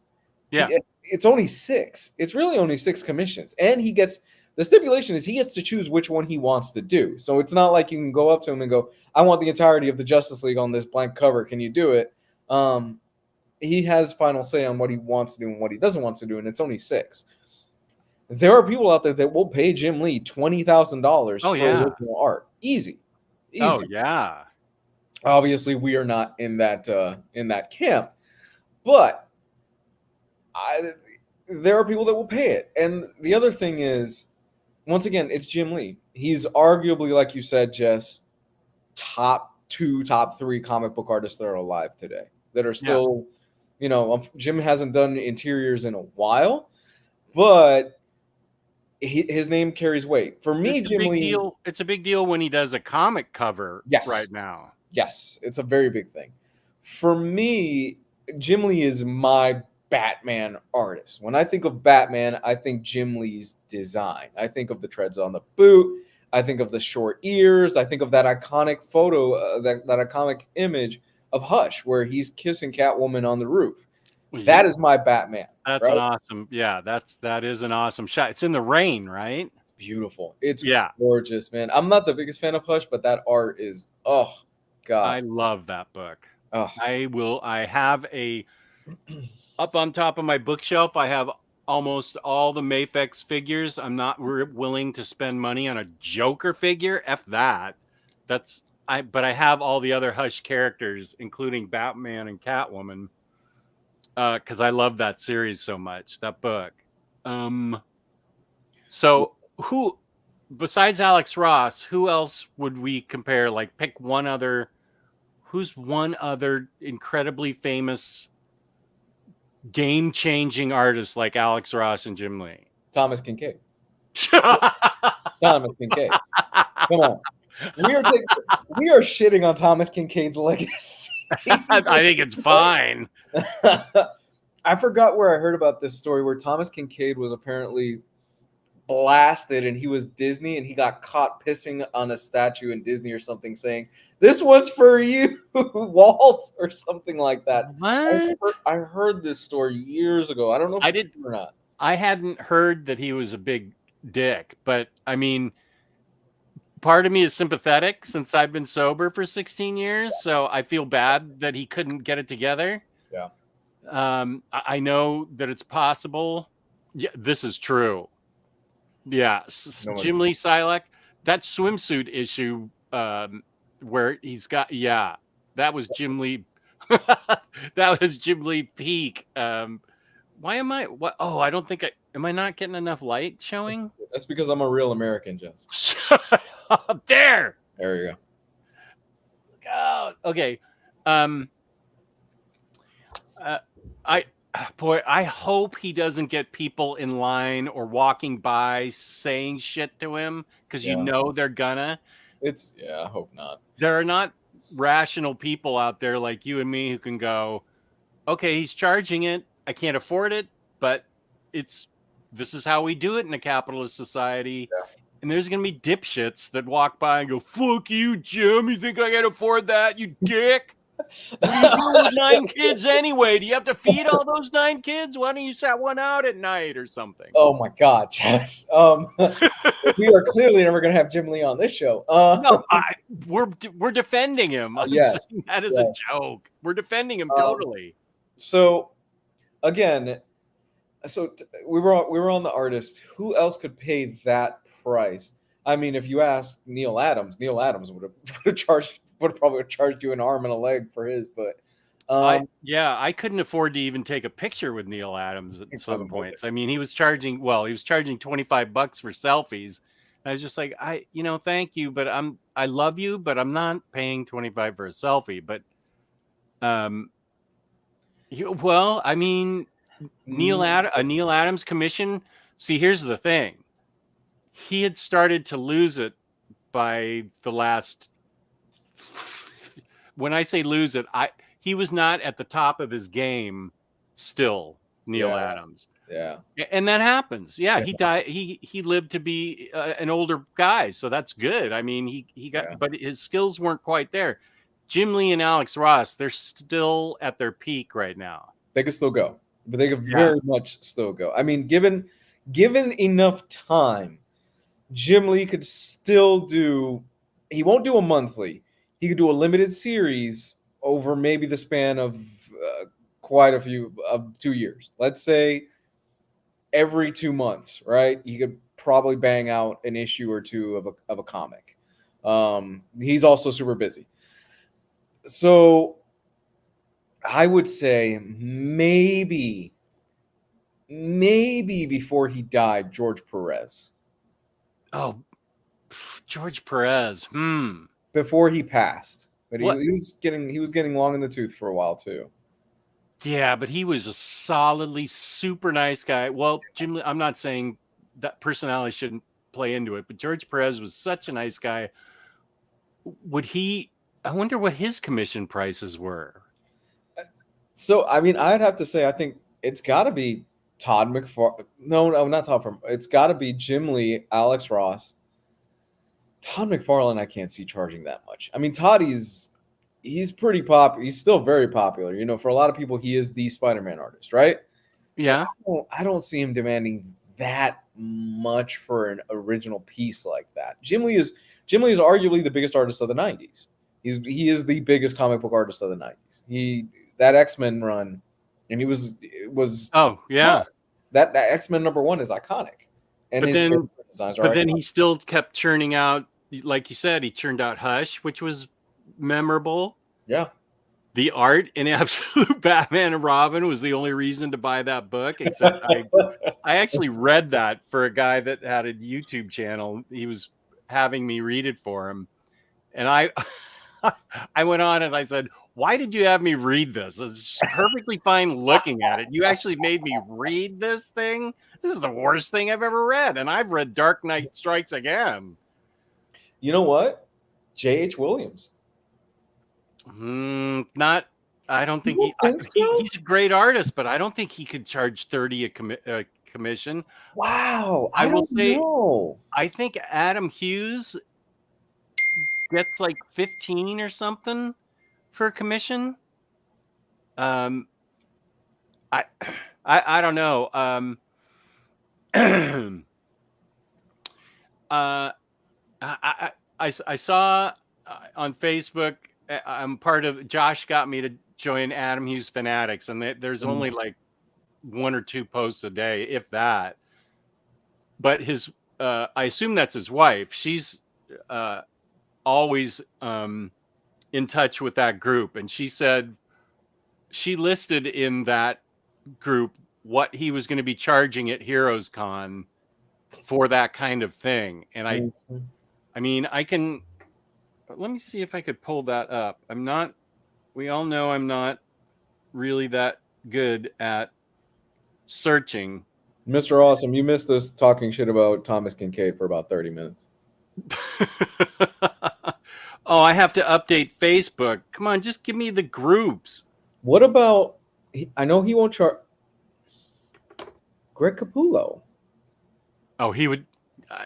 Yeah. It's only 6. It's really only 6 commissions. And the stipulation is he gets to choose which one he wants to do. So it's not like you can go up to him and go, I want the entirety of the Justice League on this blank cover. Can you do it? He has final say on what he wants to do and what he doesn't want to do, and it's only 6. There are people out there that will pay Jim Lee $20,000 for original art. Easy. Oh, yeah. Obviously, we are not in that camp, but there are people that will pay it. And the other thing is, once again, it's Jim Lee. He's arguably, like you said, Jess, top 2, top 3 comic book artists that are alive today that are still, Jim hasn't done interiors in a while, but his name carries weight. For me, Jim Lee... It's a big deal when he does a comic cover right now. Yes, it's a very big thing. For me, Jim Lee is my Batman artist. When I think of Batman, I think Jim Lee's design. I think of the treads on the boot. I think of the short ears. I think of that iconic photo, that iconic image of Hush, where he's kissing Catwoman on the roof. That is my Batman. That's an awesome, that is an awesome shot. It's in the rain, right? It's beautiful. It's gorgeous, man. I'm not the biggest fan of Hush, but that art is, oh, God. I love that book. Oh. I have up on top of my bookshelf, I have almost all the Mafex figures. I'm not willing to spend money on a Joker figure. F that. But I have all the other Hush characters, including Batman and Catwoman, because I love that series so much, that book. So who, besides Alex Ross, who else would we compare? Like, pick one other. Who's one other incredibly famous, game-changing artist like Alex Ross and Jim Lee? Thomas Kincaid. Thomas Kincaid. Come on. We are shitting on Thomas Kincaid's legacy. I think it's fine. I forgot where I heard about this story where Thomas Kincaid was apparently blasted and he was Disney and he got caught pissing on a statue in Disney or something, saying, "This one's for you, Walt," or something like that. What? I heard this story years ago. I don't know if it's true or not. I hadn't heard that he was a big dick, but I mean, part of me is sympathetic since I've been sober for 16 years, so I feel bad that he couldn't get it together. Yeah. I know that it's possible. Yeah, this is true. Yeah, Jim Lee Silac, that swimsuit issue where he's got, that was Jim Lee. That was Jim Lee peak. Why am I? What? Oh, I don't think am I not getting enough light showing? That's because I'm a real American, Jess. Shut up there. There you go. Look out. Okay. I hope he doesn't get people in line or walking by saying shit to him, because they're gonna. I hope not. There are not rational people out there like you and me who can go, okay, he's charging it. I can't afford it, but this is how we do it in a capitalist society. Yeah. And there's going to be dipshits that walk by and go, "Fuck you, Jim. You think I can afford that, you dick? What are you doing with 9 kids anyway? Do you have to feed all those 9 kids? Why don't you set one out at night or something?" Oh my God, Jess. We are clearly never going to have Jim Lee on this show. No, we're defending him. I'm saying that as a joke. We're defending him totally. So, again, we were on the artist. Who else could pay that price? I mean, if you ask Neil Adams would probably charged you an arm and a leg for his, but I couldn't afford to even take a picture with Neil Adams at some points. I mean, he was charging $25 for selfies. And I was just like, thank you, but I love you, but I'm not paying $25 for a selfie. But I mean, a Neil Adams commission. See, here's the thing. He had started to lose it by the last. When I say lose it, he was not at the top of his game still Neil Yeah. Adams. Yeah. And that happens. Yeah, he died. He lived to be an older guy, so that's good. I mean, he got, but his skills weren't quite there. Jim Lee and Alex Ross, they're still at their peak right now. They could still go, but they could very much still go. I mean, given enough time, Jim Lee could still do. He won't do a monthly. He could do a limited series over maybe the span of quite a few of 2 years. Let's say every 2 months, right? He could probably bang out an issue or two of a comic. He's also super busy. So I would say maybe before he died, George Perez. Oh, George Perez. Before he passed. But he was getting long in the tooth for a while too. Yeah, but he was a solidly super nice guy. Well, Jim, I'm not saying that personality shouldn't play into it, but George Perez was such a nice guy. I wonder what his commission prices were. So, I mean, I'd have to say, I think it's got to be Todd McFarlane. No, not Todd McFarlane. It's got to be Jim Lee, Alex Ross. Todd McFarlane, I can't see charging that much. I mean, Todd, he's pretty popular. He's still very popular. You know, for a lot of people, he is the Spider-Man artist, right? Yeah. I don't see him demanding that much for an original piece like that. Jim Lee is arguably the biggest artist of the 90s. He is the biggest comic book artist of the 90s. That X-Men run, and he was oh yeah, that X-Men #1 is iconic. And but then he still kept churning out, like you said, he churned out Hush, which was memorable. Yeah. The art in Absolute Batman and Robin was the only reason to buy that book. Except I actually read that for a guy that had a YouTube channel. He was having me read it for him, and I went on and I said, "Why did you have me read this? It's just perfectly fine looking at it. You actually made me read this thing. This is the worst thing I've ever read." And I've read Dark Knight Strikes Again. You know what? J.H. Williams. Not. I don't think he's a great artist, but I don't think he could charge 30 a commission. Wow, I will say, know. I think Adam Hughes gets like 15 or something for a commission. I don't know. I saw on Facebook. I'm part of. Josh got me to join Adam Hughes Fanatics, and there's only like 1 or 2 posts a day, if that. But his, I assume that's his wife. She's always in touch with that group, and she said she listed in that group what he was going to be charging at Heroes Con for that kind of thing. And I mean, I can, let me see if I could pull that up. We all know I'm not really that good at searching. Mr. Awesome, you missed us talking shit about Thomas Kincaid for about 30 minutes. Oh, I have to update Facebook. Come on, just give me the groups. What about, I know he won't charge, Greg Capullo. Oh, he would.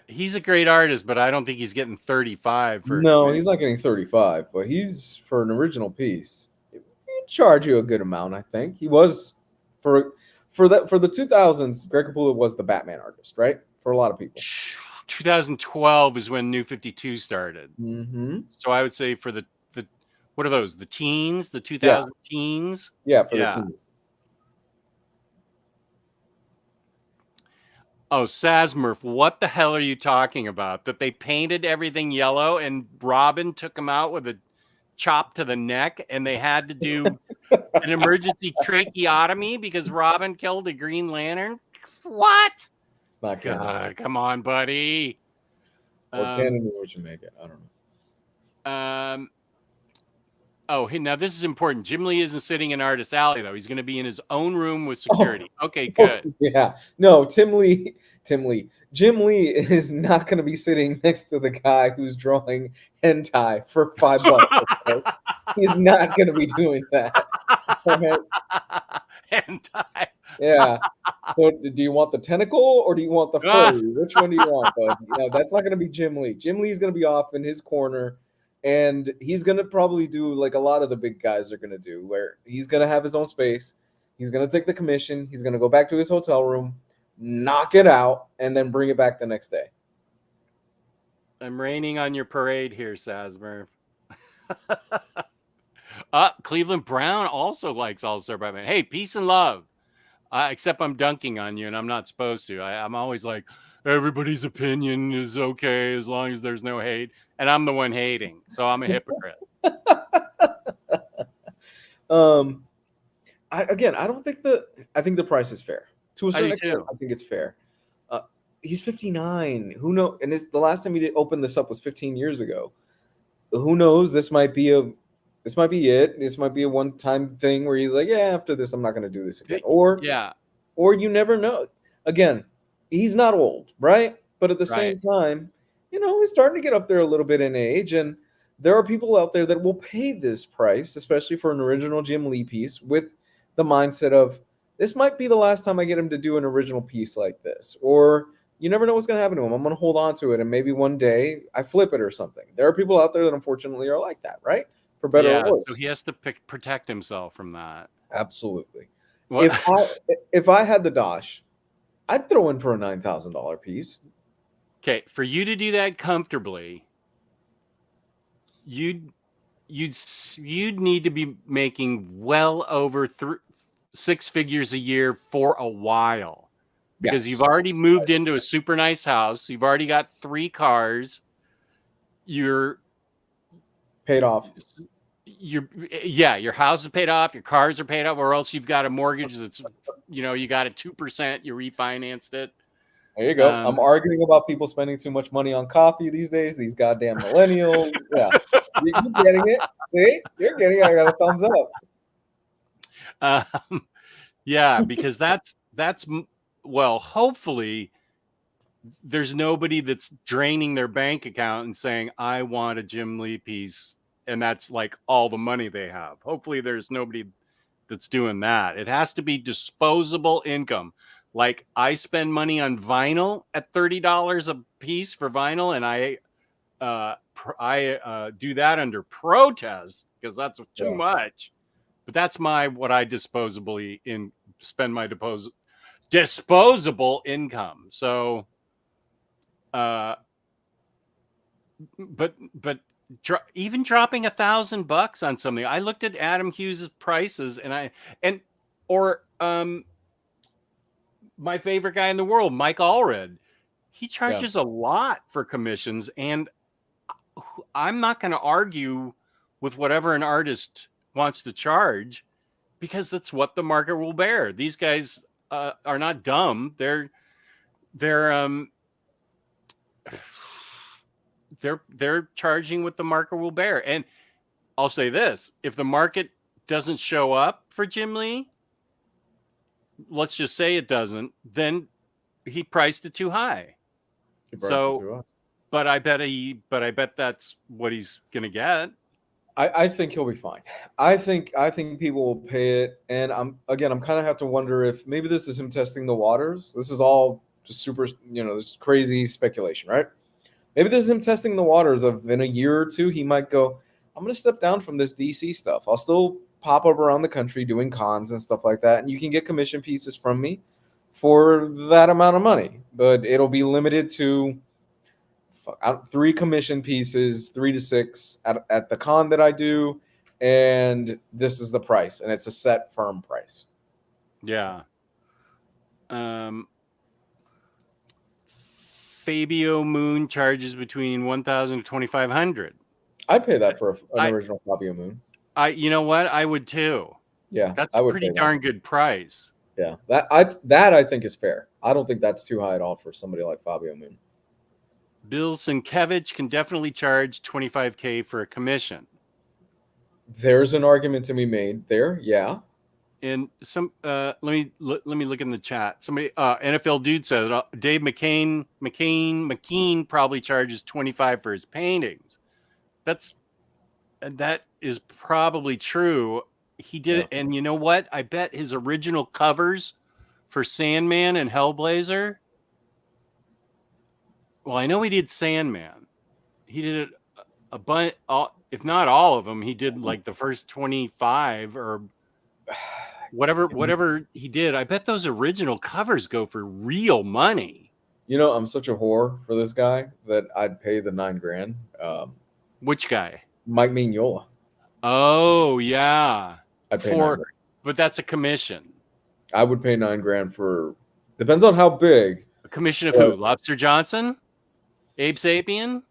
He's a great artist, but I don't think he's getting 35. No, he's not getting 35, but he's, for an original piece, he'd charge you a good amount, I think. He was, for the 2000s, Greg Capullo was the Batman artist, right? For a lot of people. 2012 is when New 52 started. Mm-hmm. So I would say for the what are those? The teens, the 2000 teens? Yeah, for the teens. Oh, Sazmurf, what the hell are you talking about? That they painted everything yellow and Robin took him out with a chop to the neck and they had to do an emergency tracheotomy because Robin killed a Green Lantern? What? It's not canon. God, come on, buddy. Well, canon is what you make it. I don't know. Oh, hey, now this is important. Jim Lee isn't sitting in Artist Alley, though. He's going to be in his own room with security. Okay, good. Yeah. No, Jim Lee is not going to be sitting next to the guy who's drawing hentai for $5. Okay? He's not going to be doing that. Okay? hentai. Yeah. So do you want the tentacle or do you want the furry? Which one do you want, bud? That's not going to be Jim Lee. Jim Lee's going to be off in his corner, and he's going to probably do like a lot of the big guys are going to do, where he's going to have his own space. He's going to take the commission. He's going to go back to his hotel room, knock it out, and then bring it back the next day. I'm raining on your parade here, Sasmer. Cleveland Brown also likes All-Star Batman. Hey, peace and love. Except I'm dunking on you, and I'm not supposed to. I'm always like, everybody's opinion is okay as long as there's no hate, and I'm the one hating, so I'm a hypocrite. I think the price is fair to a certain extent. I think it's fair. He's 59. Who knows? And the last time he did open this up was 15 years ago. Who knows? This might be it. This might be a one-time thing where he's like, yeah, after this, I'm not going to do this again. Or you never know. Again, he's not old, right? But at the same time, he's starting to get up there a little bit in age, and there are people out there that will pay this price, especially for an original Jim Lee piece, with the mindset of, this might be the last time I get him to do an original piece like this. Or you never know what's going to happen to him. I'm going to hold on to it, and maybe one day I flip it or something. There are people out there that unfortunately are like that, right? For better or worse. So he has to protect himself from that. Absolutely. If I had the dosh, I'd throw in for a $9,000 piece. Okay, for you to do that comfortably, you'd need to be making well over 6 figures a year for a while, because you've already moved into a super nice house. You've already got 3 cars. You're paid off. Your house is paid off. Your cars are paid off, or else you've got a mortgage that's, you got a 2%. You refinanced it. There you go. I'm arguing about people spending too much money on coffee these days. These goddamn millennials. Yeah, you're getting it. See, you're getting it. I got a thumbs up. Yeah, because that's well, hopefully there's nobody that's draining their bank account and saying, I want a Jim Lee piece, and that's like all the money they have. Hopefully there's nobody that's doing that. It has to be disposable income. Like, I spend money on vinyl at $30 a piece for vinyl, and I do that under protest because that's too much. But that's what I disposably spend my disposable income. So, but even dropping $1,000 on something, I looked at Adam Hughes' prices, or my favorite guy in the world, Mike Allred. He charges a lot for commissions, and I'm not going to argue with whatever an artist wants to charge, because that's what the market will bear. These guys are not dumb. They're charging what the market will bear. And I'll say this: if the market doesn't show up for Jim Lee, let's just say it doesn't, then he priced it too high. But I bet that's what he's gonna get. I think he'll be fine. I think people will pay it, and I'm kind of have to wonder if maybe this is him testing the waters. This is all just super, this crazy speculation, right? Maybe this is him testing the waters of, in a year or two, he might go, I'm going to step down from this DC stuff. I'll still pop up around the country doing cons and stuff like that, and you can get commission pieces from me for that amount of money, but it'll be limited to 3 commission pieces, 3 to 6 at the con that I do, and this is the price, and it's a set firm price. Yeah. Fabio Moon charges between $1,000 and $2,500. I'd pay that for an original Fabio Moon. You know what? I would too. Yeah, that's a pretty darn good price. Yeah, that I think is fair. I don't think that's too high at all for somebody like Fabio Moon. Bill Sienkiewicz can definitely charge $25,000 for a commission. There's an argument to be made there, yeah. And some let me look in the chat. Somebody NFL dude said Dave McKean probably charges $25 for his paintings. That is probably true. he did it. And you know what? I bet his original covers for Sandman and Hellblazer. Well, I know he did Sandman. He did it a bunch, if not all of them. He did like the first 25 or whatever he did. I bet those original covers go for real money. You know, I'm such a whore for this guy that I'd pay the $9,000. Which guy? Mike Mignola. Oh yeah. I'd pay $9,000. But that's a commission. I would pay $9,000 for. Depends on how big. A commission of who? Lobster Johnson? Abe Sapien?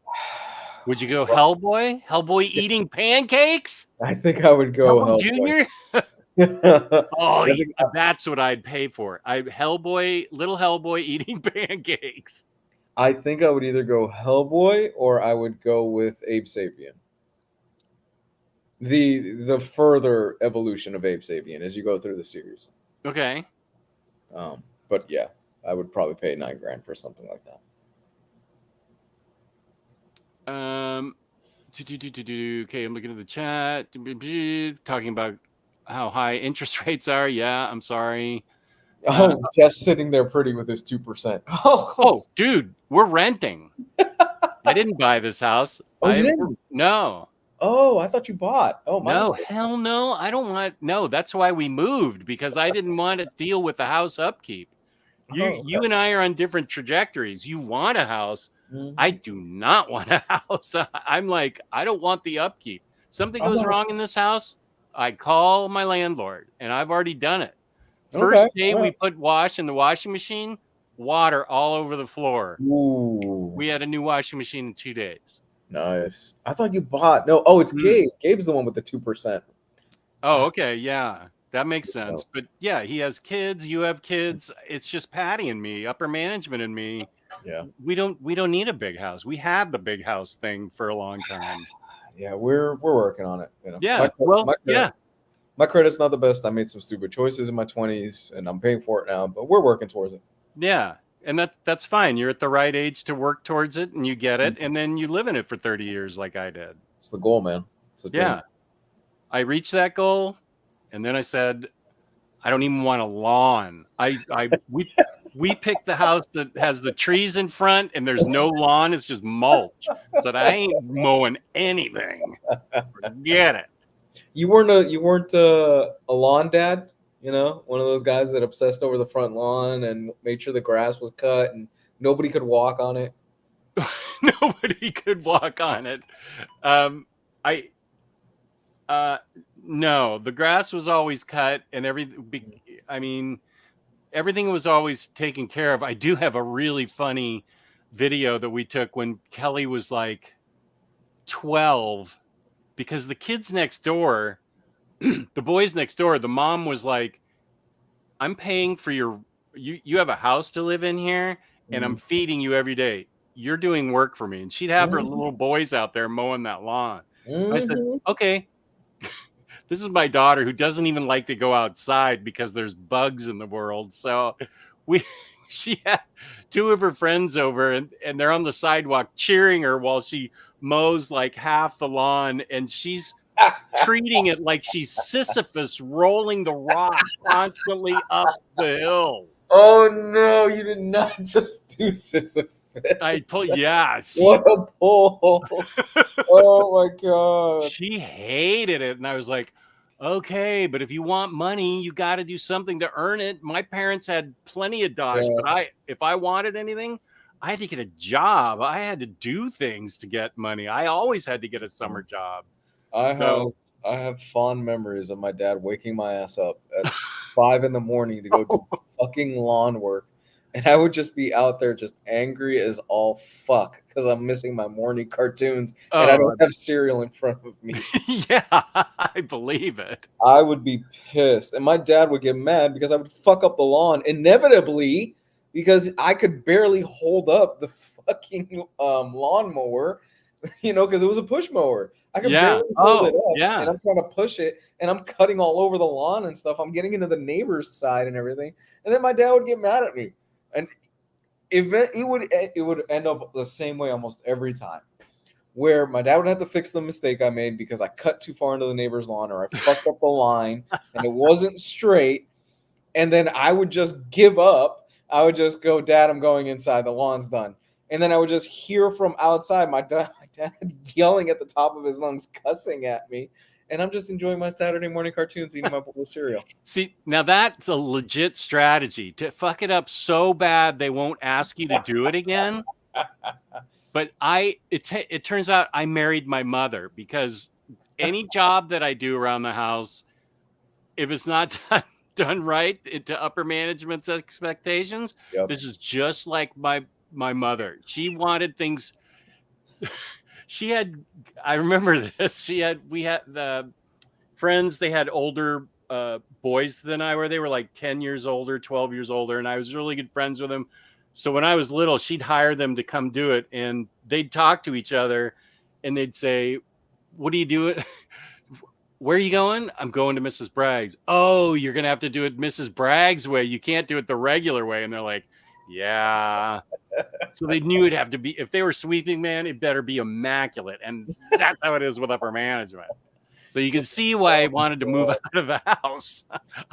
Would you go Hellboy? Hellboy eating pancakes? I think I would go Hellboy Hellboy. Jr. Oh, that's what I'd pay for. Little Hellboy eating pancakes. I think I would either go Hellboy or I would go with Abe Sapien. The further evolution of Abe Sapien as you go through the series. Okay. But yeah, I would probably pay $9,000 for something like that. Okay, I'm looking at the chat. Talking about how high interest rates are. Yeah, I'm sorry. Oh, Jeff's sitting there pretty with his 2%. Oh, dude, we're renting. I didn't buy this house. Oh, you didn't? No. Oh, I thought you bought. Oh, no, hell no. I don't want. No, that's why we moved, because I didn't want to deal with the house upkeep. You and I are on different trajectories. You want a house. Mm-hmm. I do not want a house. I'm like, I don't want the upkeep. Something goes wrong in this house, I call my landlord, and I've already done it. First day we put wash in the washing machine, water all over the floor. Ooh. We had a new washing machine in 2 days. Nice. I thought you bought. No, it's Gabe. Gabe's the one with the 2%. Oh, okay. Yeah, that makes sense. But yeah, he has kids. You have kids. It's just Patty and me, upper management and me. Yeah. We don't need a big house. We had the big house thing for a long time. Yeah, we're working on it. You know? Yeah. My credit's not the best. I made some stupid choices in my 20s, and I'm paying for it now. But we're working towards it. Yeah, and that's fine. You're at the right age to work towards it, and you get it, and then you live in it for 30 years, like I did. It's the goal, man. It's the dream. I reached that goal, and then I said, I don't even want a lawn. We picked the house that has the trees in front and there's no lawn. It's just mulch. I said, I ain't mowing anything. Forget it. You weren't a lawn dad, you know, one of those guys that obsessed over the front lawn and made sure the grass was cut and nobody could walk on it. Nobody could walk on it. No, the grass was always cut and everything. I mean, everything was always taken care of. I do have a really funny video that we took when Kelly was like 12, because the kids next door, the boys next door, the mom was like, I'm paying for you have a house to live in here and I'm feeding you every day. You're doing work for me. And she'd have her little boys out there mowing that lawn. I said, okay. This is my daughter who doesn't even like to go outside because there's bugs in the world. So she had two of her friends over and they're on the sidewalk cheering her while she mows like half the lawn. And she's treating it like she's Sisyphus rolling the rock constantly up the hill. Oh, no, you did not just do Sisyphus. I told, yeah. What a pull. Oh, my God. She hated it. And I was like, okay, but if you want money, you got to do something to earn it. My parents had plenty of dollars, but if I wanted anything, I had to get a job. I had to do things to get money. I always had to get a summer job. I have fond memories of my dad waking my ass up at 5 a.m. to go do fucking lawn work. And I would just be out there just angry as all fuck because I'm missing my morning cartoons and I don't have cereal in front of me. Yeah, I believe it. I would be pissed. And my dad would get mad because I would fuck up the lawn inevitably because I could barely hold up the fucking lawnmower, you know, because it was a push mower. I could barely hold it up, and I'm trying to push it, and I'm cutting all over the lawn and stuff. I'm getting into the neighbor's side and everything. And then my dad would get mad at me. And it would end up the same way almost every time. where my dad would have to fix the mistake I made because I cut too far into the neighbor's lawn or I fucked up the line and it wasn't straight. And then I would just give up. I would just go, Dad, I'm going inside. The lawn's done. And then I would just hear from outside my dad yelling at the top of his lungs, cussing at me. And I'm just enjoying my Saturday morning cartoons, eating my bowl of cereal. See, now that's a legit strategy to fuck it up so bad they won't ask you to do it again. But it turns out I married my mother, because any job that I do around the house, if it's not done right to upper management's expectations, this is just like my mother. She wanted things. I remember this. We had the friends. They had older boys than I were. They were like 10 years older, 12 years older, and I was really good friends with them. So when I was little, she'd hire them to come do it, and they'd talk to each other, and they'd say, "What are you doing? Where are you going?" "I'm going to Mrs. Bragg's." "Oh, you're going to have to do it Mrs. Bragg's way. You can't do it the regular way." And they're like, "Yeah." So they knew it'd have to be, if they were sweeping, man, it better be immaculate. And that's how it is with upper management. So you can see why I wanted to move out of the house.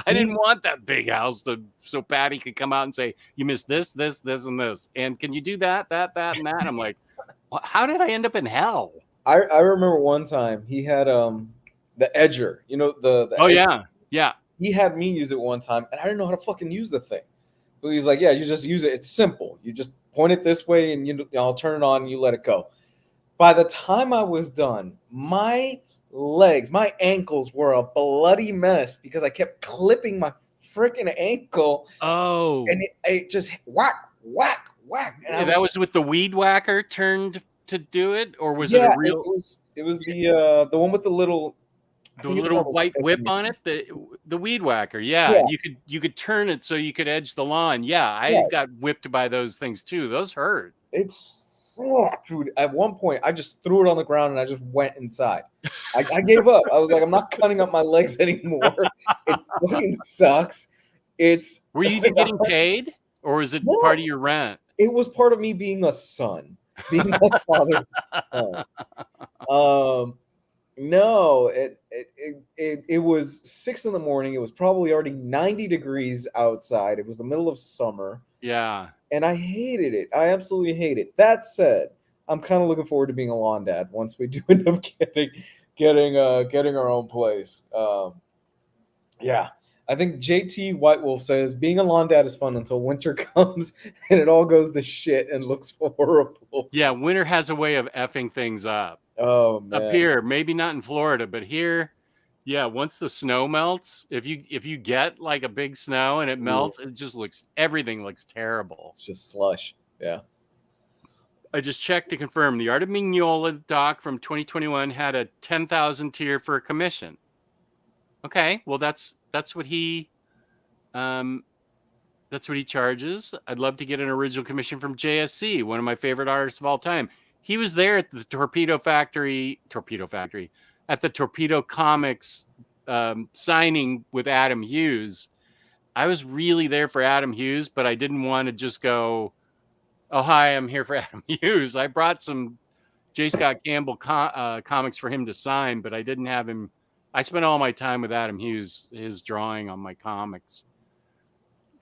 I didn't want that big house so Patty could come out and say, "You missed this, this, this, and this. And can you do that, that, and that?" And I'm like, how did I end up in hell? I remember one time he had the edger, the oh edger. yeah. He had me use it one time, and I didn't know how to fucking use the thing. So he's like, "Yeah, you just use it. It's simple. You just point it this way, and I'll turn it on, and you let it go." By the time I was done, my legs, my ankles were a bloody mess because I kept clipping my freaking ankle. Oh, and it just whack, whack, whack. And that was with the weed whacker turned to do it, or was it a real? It was the one with the little white whip on it, the weed whacker. Yeah. You could turn it so you could edge the lawn. I got whipped by those things too. Those hurt. Dude, at one point I just threw it on the ground and I just went inside. I gave up. I was like, I'm not cutting up my legs anymore. It fucking sucks. Were you even getting paid, or was it part of your rent? It was part of me being a son, being my father's son. No, it was 6 a.m. It was probably already 90 degrees outside. It was the middle of summer. Yeah. And I hated it. I absolutely hate it. That said, I'm kind of looking forward to being a lawn dad once we do end up getting our own place. Yeah. I think JT White Wolf says being a lawn dad is fun until winter comes and it all goes to shit and looks horrible. Yeah, winter has a way of effing things up. Oh man. Up here, maybe not in Florida, but here, yeah, once the snow melts, if you get like a big snow and it melts, it just everything looks terrible. It's just slush. Yeah. I just checked to confirm the Art of Mignola doc from 2021 had a 10,000 tier for a commission. Okay, well that's what he charges. I'd love to get an original commission from JSC, one of my favorite artists of all time. He was there at the Torpedo Factory, at the Torpedo Comics signing with Adam Hughes. I was really there for Adam Hughes, but I didn't want to just go, "Oh, hi, I'm here for Adam Hughes." I brought some J. Scott Campbell comics for him to sign, but I didn't have him. I spent all my time with Adam Hughes, his drawing on my comics.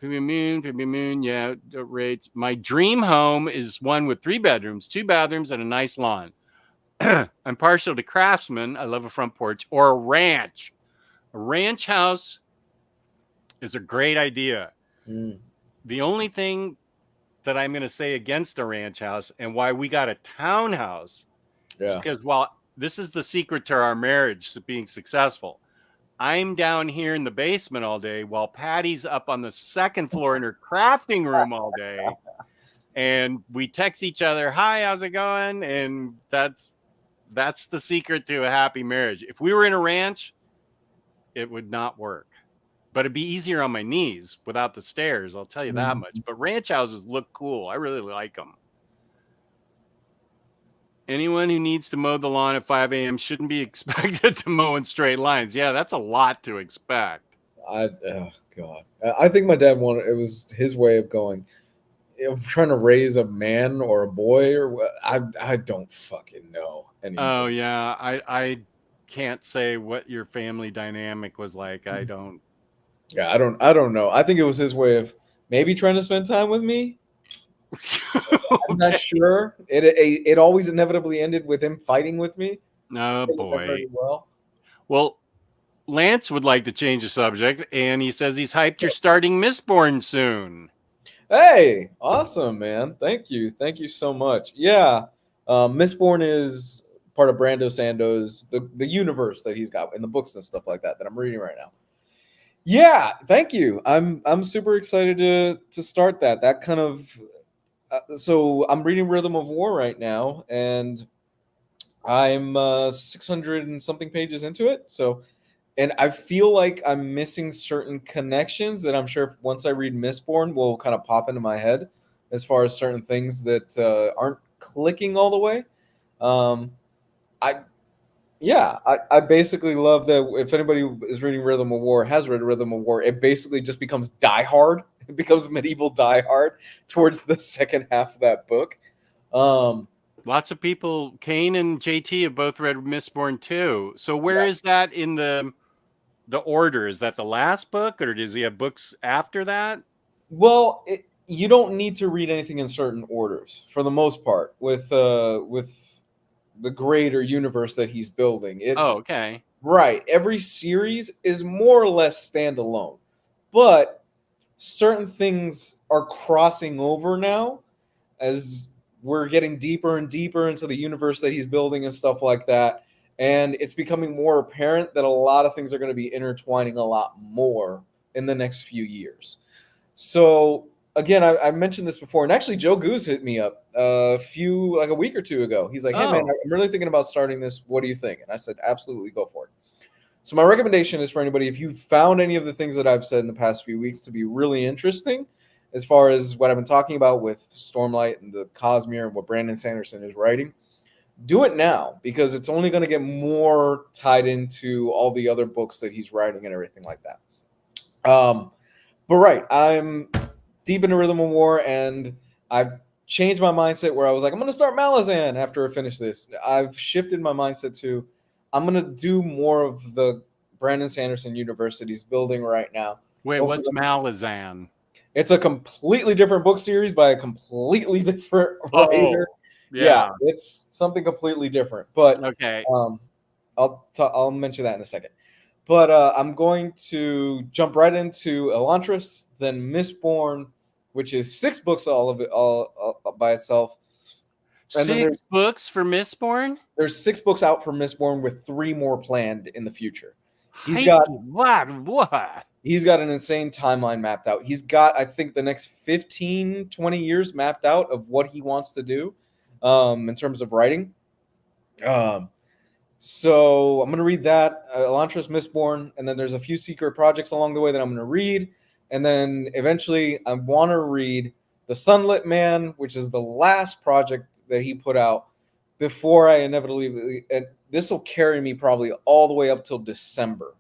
Moon, yeah, rates. My dream home is one with 3 bedrooms, 2 bathrooms, and a nice lawn. I'm partial to Craftsman. I love a front porch or a ranch. A ranch house is a great idea. The only thing that I'm going to say against a ranch house and why we got a townhouse is because while this is the secret to our marriage being successful, I'm down here in the basement all day while Patty's up on the second floor in her crafting room all day. And we text each other, "Hi, how's it going?" And that's the secret to a happy marriage. If we were in a ranch, it would not work. But it'd be easier on my knees without the stairs, I'll tell you that much. But ranch houses look cool. I really like them. Anyone who needs to mow the lawn at 5 a.m. shouldn't be expected to mow in straight lines. Yeah, that's a lot to expect. Oh God. I think my dad it was his way of going, trying to raise a man or a boy or what. I don't fucking know. anymore. Oh yeah, I can't say what your family dynamic was like. I don't. Yeah, I don't know. I think it was his way of maybe trying to spend time with me. I'm not Okay. sure. It always inevitably ended with him fighting with me. Oh It went boy. very well. Well, Lance would like to change the subject, and he says he's hyped you're starting Mistborn soon. Hey, awesome, man. Thank you so much. Yeah, Mistborn is part of Brando Sando's the universe that he's got in the books and stuff like that I'm reading right now. Yeah, thank you. I'm super excited to start that. That kind of so I'm reading Rhythm of War right now, and I'm 600 and something pages into it. So, and I feel like I'm missing certain connections that I'm sure once I read Mistborn will kind of pop into my head, as far as certain things that aren't clicking all the way. Um, I Yeah, I basically love that. If anybody is reading Rhythm of War, has read Rhythm of War, it basically just becomes Die Hard. It becomes medieval Die Hard towards the second half of that book. Um, Lots of people, Kane and JT, have both read Mistborn too. So where yeah. is that in the order? Is that the last book, or does he have books after that? Well, you don't need to read anything in certain orders for the most part with the greater universe that he's building. Oh, It's okay. right. Every series is more or less standalone, but certain things are crossing over now as we're getting deeper and deeper into the universe that he's building and stuff like that. And it's becoming more apparent that a lot of things are going to be intertwining a lot more in the next few years. So again, I mentioned this before, and actually Joe Goose hit me up a week or two ago. He's like, "Hey man, Oh, I'm really thinking about starting this. What do you think?" And I said, "Absolutely, go for it." So my recommendation is for anybody, if you found any of the things that I've said in the past few weeks to be really interesting, as far as what I've been talking about with Stormlight and the Cosmere and what Brandon Sanderson is writing, do it now because it's only going to get more tied into all the other books that he's writing and everything like that. But right, I'm deep into Rhythm of War, and I've changed my mindset where I was like, I'm going to start Malazan after I finish this. I've shifted my mindset to I'm going to do more of the Brandon Sanderson University's building right now. wait, Over what's the- Malazan? It's a completely different book series by a completely different writer. Oh, Yeah, yeah. it's something completely different. But Okay. um, I'll mention that in a second. But I'm going to jump right into Elantris, then Mistborn, which is 6 books all by itself, and then 6 books for Mistborn? there's 6 books out for Mistborn with 3 more planned in the future. He's Height got what? he's got an insane timeline mapped out. He's got, I think, the next 15, 20 years mapped out of what he wants to do in terms of writing. So I'm going to read that, Elantris Mistborn, and then there's a few secret projects along the way that I'm going to read. And then eventually I want to read The Sunlit Man, which is the last project that he put out before I inevitably, and this will carry me probably all the way up till December,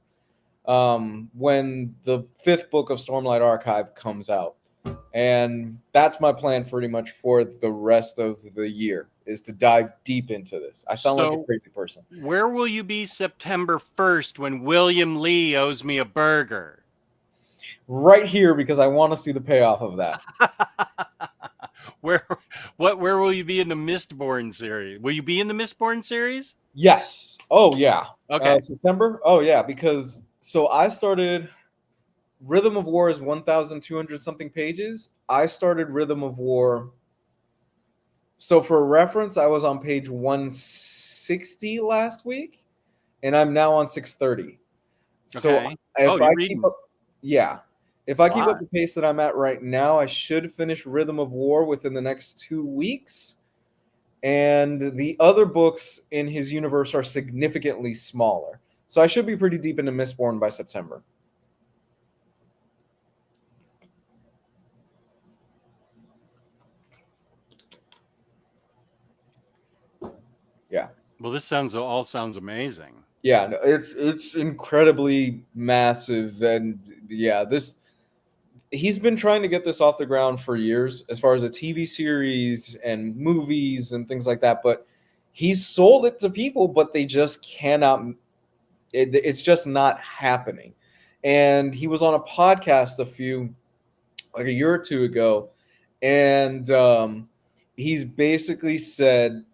when the 5th book of Stormlight Archive comes out. And that's my plan pretty much for the rest of the year, is to dive deep into this. I sound like a So, crazy person. where will you be September 1st when William Lee owes me a burger? Right here, because I want to see the payoff of that. where where will you be in the Mistborn series? Will you be in the Mistborn series? Yes. Oh, yeah. Okay. September? Oh, yeah. Because so I started Rhythm of War is 1,200 something pages. I started Rhythm of War. So for reference, I was on page 160 last week, and I'm now on 630. So Okay. Oh, if you're I keep reading up, yeah, if a I keep up lot. the pace that I'm at right now, I should finish Rhythm of War within the next 2 weeks. And the other books in his universe are significantly smaller. So I should be pretty deep into Mistborn by September. Yeah. Well, this sounds amazing. Yeah, no, it's incredibly massive, and yeah, this he's been trying to get this off the ground for years as far as a TV series and movies and things like that, but He's sold it to people, but they just cannot. It's just not happening. And he was on a podcast like a year or two ago, and he's basically said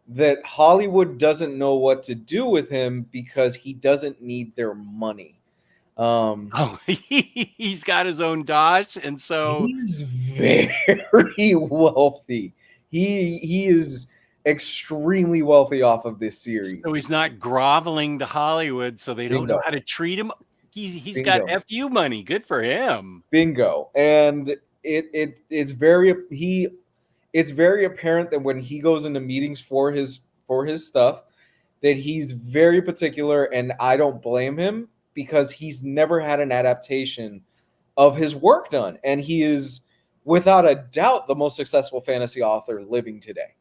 that Hollywood doesn't know what to do with him because he doesn't need their money. Oh, he's got his own Dodge, and so he's very wealthy. He is extremely wealthy off of this series. so he's not groveling to Hollywood, so they don't know Bingo. how to treat him. He's Bingo. got FU money. Good for him. Bingo. And it's very apparent that when he goes into meetings for his stuff, that he's very particular, and I don't blame him because he's never had an adaptation of his work done, and he is without a doubt the most successful fantasy author living today.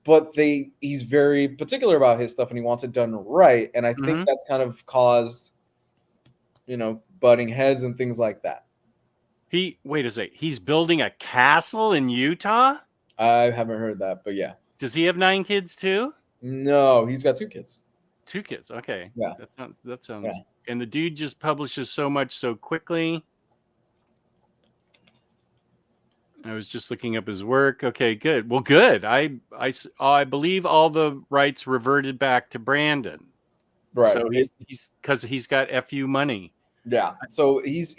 But he's very particular about his stuff, and he wants it done right, and I think that's kind of caused, butting heads and things like that. Wait a second. He's building a castle in Utah? I haven't heard that, but yeah. Does he have 9 kids too? No, he's got 2 kids. 2 kids. Okay. Yeah. That sounds. Yeah. And the dude just publishes so much so quickly. I was just looking up his work. Okay, good. Well, good. I believe all the rights reverted back to Brandon. Right. So he's because he's got FU money. Yeah. So he's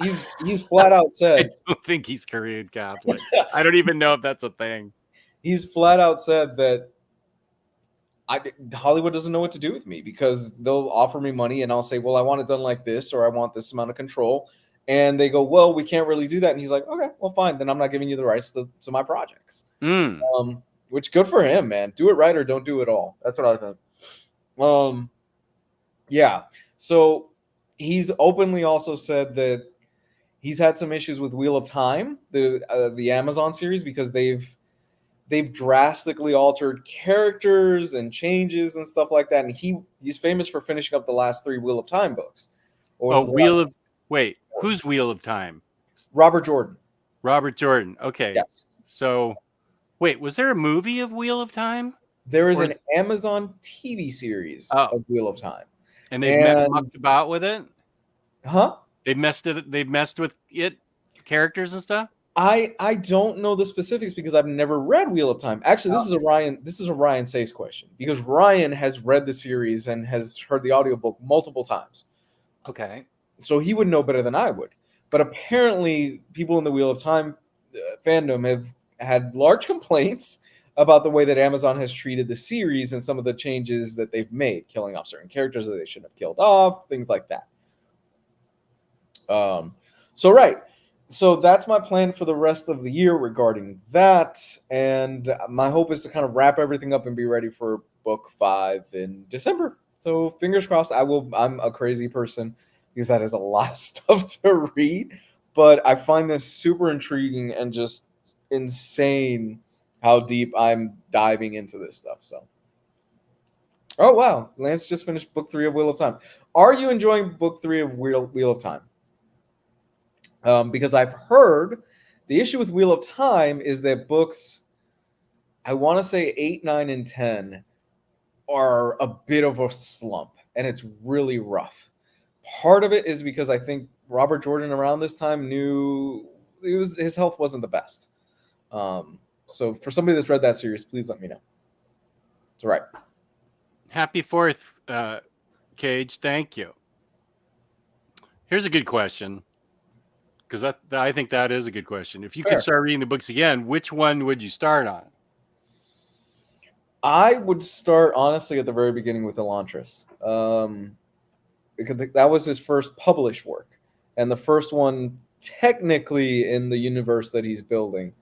flat out said. I don't think he's Korean Catholic. I don't even know if that's a thing. He's flat out said that Hollywood doesn't know what to do with me because they'll offer me money and I'll say, well, I want it done like this, or I want this amount of control. And they go, well, we can't really do that. And he's like, okay, well, fine. Then I'm not giving you the rights to my projects. Which good for him, man. Do it right or don't do it all. That's what I think. Yeah. So he's openly also said that he's had some issues with Wheel of Time, the Amazon series, because they've drastically altered characters and changes and stuff like that. And he's famous for finishing up the last 3 Wheel of Time books. Who's Wheel of Time? Robert Jordan. Robert Jordan. Okay. Yes. So, wait, was there a movie of Wheel of Time? There is an Amazon TV series of Wheel of Time. And they mucked about with it? Huh? They messed with it, characters and stuff? I don't know the specifics because I've never read Wheel of Time. Actually, this is a Ryan Sace question because Ryan has read the series and has heard the audiobook multiple times. Okay. So he would know better than I would. But apparently people in the Wheel of Time fandom have had large complaints about the way that Amazon has treated the series and some of the changes that they've made, killing off certain characters that they shouldn't have killed off, things like that. So that's my plan for the rest of the year regarding that. And my hope is to kind of wrap everything up and be ready for book 5 in December. So fingers crossed. I'm a crazy person because that is a lot of stuff to read. But I find this super intriguing and just insane how deep I'm diving into this stuff. So, oh, wow. Lance just finished book 3 of Wheel of Time. Are you enjoying book 3 of Wheel of Time? Because I've heard the issue with Wheel of Time is that books, I want to say 8, 9, and 10 are a bit of a slump, and it's really rough. Part of it is because I think Robert Jordan around this time knew his health wasn't the best. So for somebody that's read that series, please let me know. It's all right. Happy 4th, Cage. Thank you. Here's a good question. Because I think that is a good question. If you could start reading the books again, which one would you start on? I would start, honestly, at the very beginning with Elantris. Because that was his first published work. And the first one, technically, in the universe that he's building.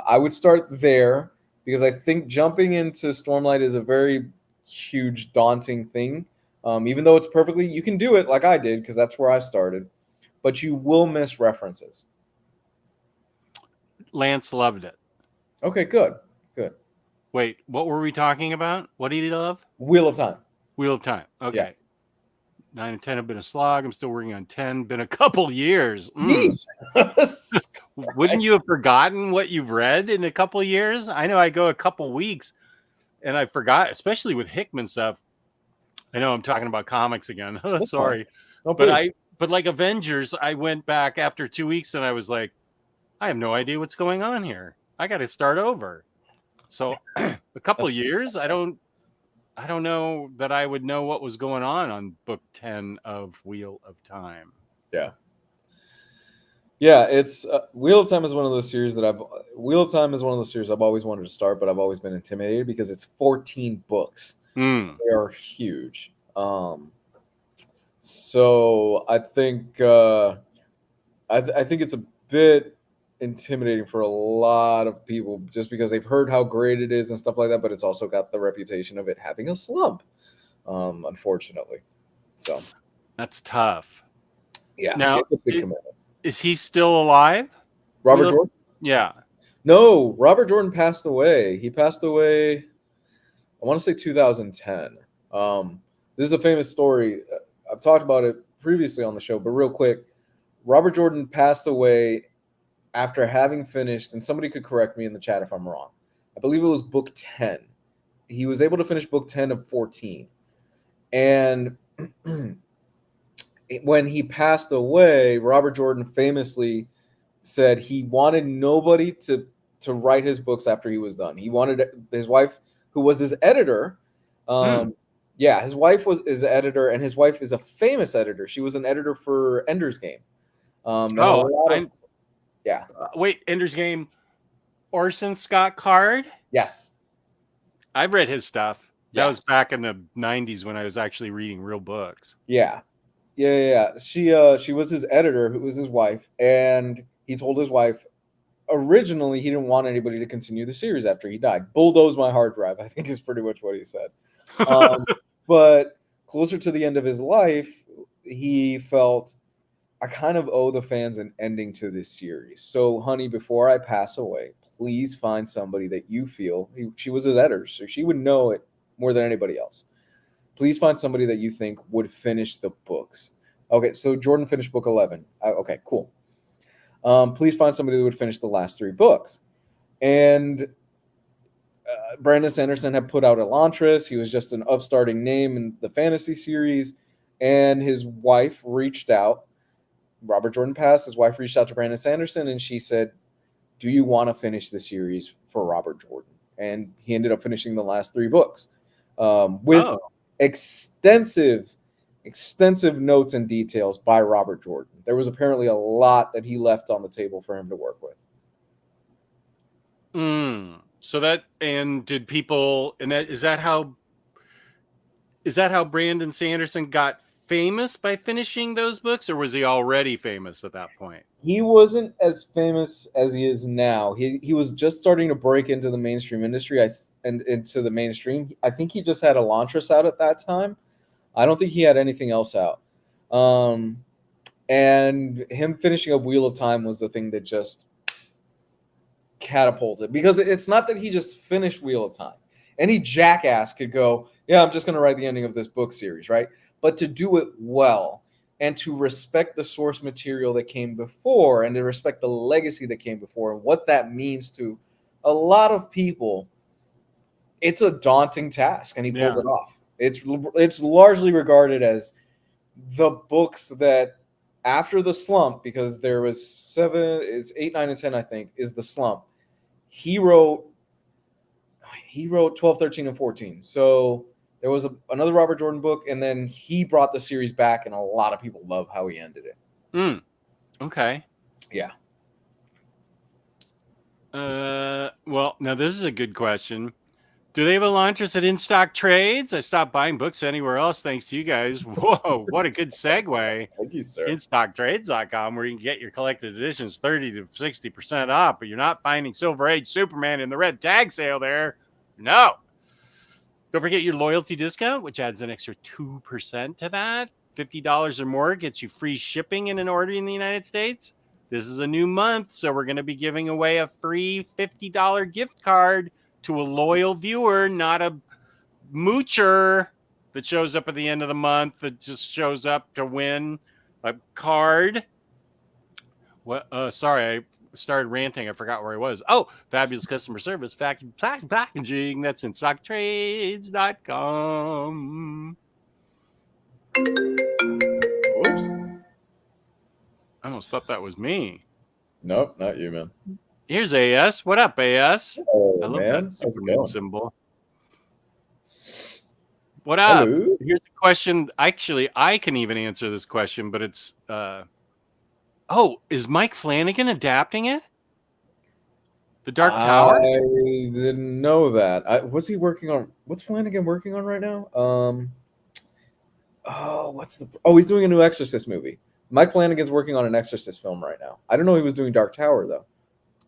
I would start there, because I think jumping into Stormlight is a very huge, daunting thing. Even though it's perfectly, you can do it like I did, because that's where I started. But you will miss references. Lance loved it. Okay, good. Wait, what were we talking about? What did he love? Wheel of Time. Wheel of Time. Okay. Yeah. 9 and 10 have been a slog. I'm still working on 10. Been a couple years. Jesus. Wouldn't you have forgotten what you've read in a couple years? I know I go a couple weeks. and I forgot, especially with Hickman stuff. I know I'm talking about comics again. That's fine. Sorry. No, But please. but like Avengers, I went back after 2 weeks and I was like, I have no idea what's going on here. I got to start over. So a couple of years, I don't know that I would know what was going on book 10 of Wheel of Time. Yeah. Yeah, it's Wheel of Time is one of those series I've always wanted to start, but I've always been intimidated because it's 14 books. They are huge. So I think I think it's a bit intimidating for a lot of people just because they've heard how great it is and stuff like that, but it's also got the reputation of it having a slump, unfortunately. So that's tough. Yeah, now it's a big commitment. Is he still alive? Robert Jordan? Yeah. No, Robert Jordan passed away. He passed away, I want to say 2010. This is a famous story. I've talked about it previously on the show, but real quick, Robert Jordan passed away after having finished, and somebody could correct me in the chat if I'm wrong. I believe it was book 10. He was able to finish book 10 of 14. And when he passed away, Robert Jordan famously said he wanted nobody to write his books after he was done. He wanted his wife, who was his editor. Yeah, his wife was his editor, and his wife is a famous editor. She was an editor for Ender's Game. Yeah. Wait, Ender's Game. Orson Scott Card? Yes. I've read his stuff. That was back in the 90s when I was actually reading real books. Yeah. She was his editor, who was his wife, and he told his wife originally he didn't want anybody to continue the series after he died. Bulldoze my hard drive, I think is pretty much what he said. But closer to the end of his life, he felt, I kind of owe the fans an ending to this series. So, honey, before I pass away, please find somebody that you feel, she was his editor, so she would know it more than anybody else. Please find somebody that you think would finish the books. Okay, so Jordan finished book 11. Okay, cool. Please find somebody that would finish the last 3 books. And Brandon Sanderson had put out Elantris. He was just an upstarting name in the fantasy series. And his wife reached out. Robert Jordan passed. His wife reached out to Brandon Sanderson, and she said, do you want to finish the series for Robert Jordan? And he ended up finishing the last 3 books with extensive notes and details by Robert Jordan. There was apparently a lot that he left on the table for him to work with. So that, and did people, and that is that how Brandon Sanderson got famous, by finishing those books, or was he already famous at that point? He wasn't as famous as he is now. He was just starting to break into the mainstream industry and into the mainstream. I think he just had Elantris out at that time. I don't think he had anything else out. And him finishing up Wheel of Time was the thing that just catapulted, because it's not that he just finished Wheel of Time. Any jackass could go, yeah, I'm just going to write the ending of this book series, right? But to do it well and to respect the source material that came before and to respect the legacy that came before and what that means to a lot of people, it's a daunting task, and he pulled it off. It's largely regarded as the books that, after the slump, because there was 8, 9, and 10, I think, is the slump. He wrote 12, 13, and 14. So there was another Robert Jordan book, and then he brought the series back, and a lot of people love how he ended it. Okay. Yeah. Well, now this is a good question. Do they have Elantris at InStockTrades? I stopped buying books anywhere else thanks to you guys. Whoa, what a good segue. Thank you, sir. InStockTrades.com, where you can get your collected editions 30 to 60% off, but you're not finding Silver Age Superman in the red tag sale there. No. Don't forget your loyalty discount, which adds an extra 2% to that. $50 or more gets you free shipping in an order in the United States. This is a new month, so we're going to be giving away a free $50 gift card to a loyal viewer, not a moocher that shows up at the end of the month that just shows up to win a card. Sorry, I started ranting, I forgot where I was. Oh, fabulous customer service, packaging. That's InStockTrades.com. Whoops. I almost thought that was me. Nope, not you, man. Here's AS. What up, AS? Oh, I love man. that How's it Superman going? symbol. What up? Hello. Here's a question. Actually, I can even answer this question, but it's is Mike Flanagan adapting it? The Dark Tower? I didn't know that. What's he working on? What's Flanagan working on right now? He's doing a new Exorcist movie. Mike Flanagan's working on an Exorcist film right now. I don't know he was doing Dark Tower though.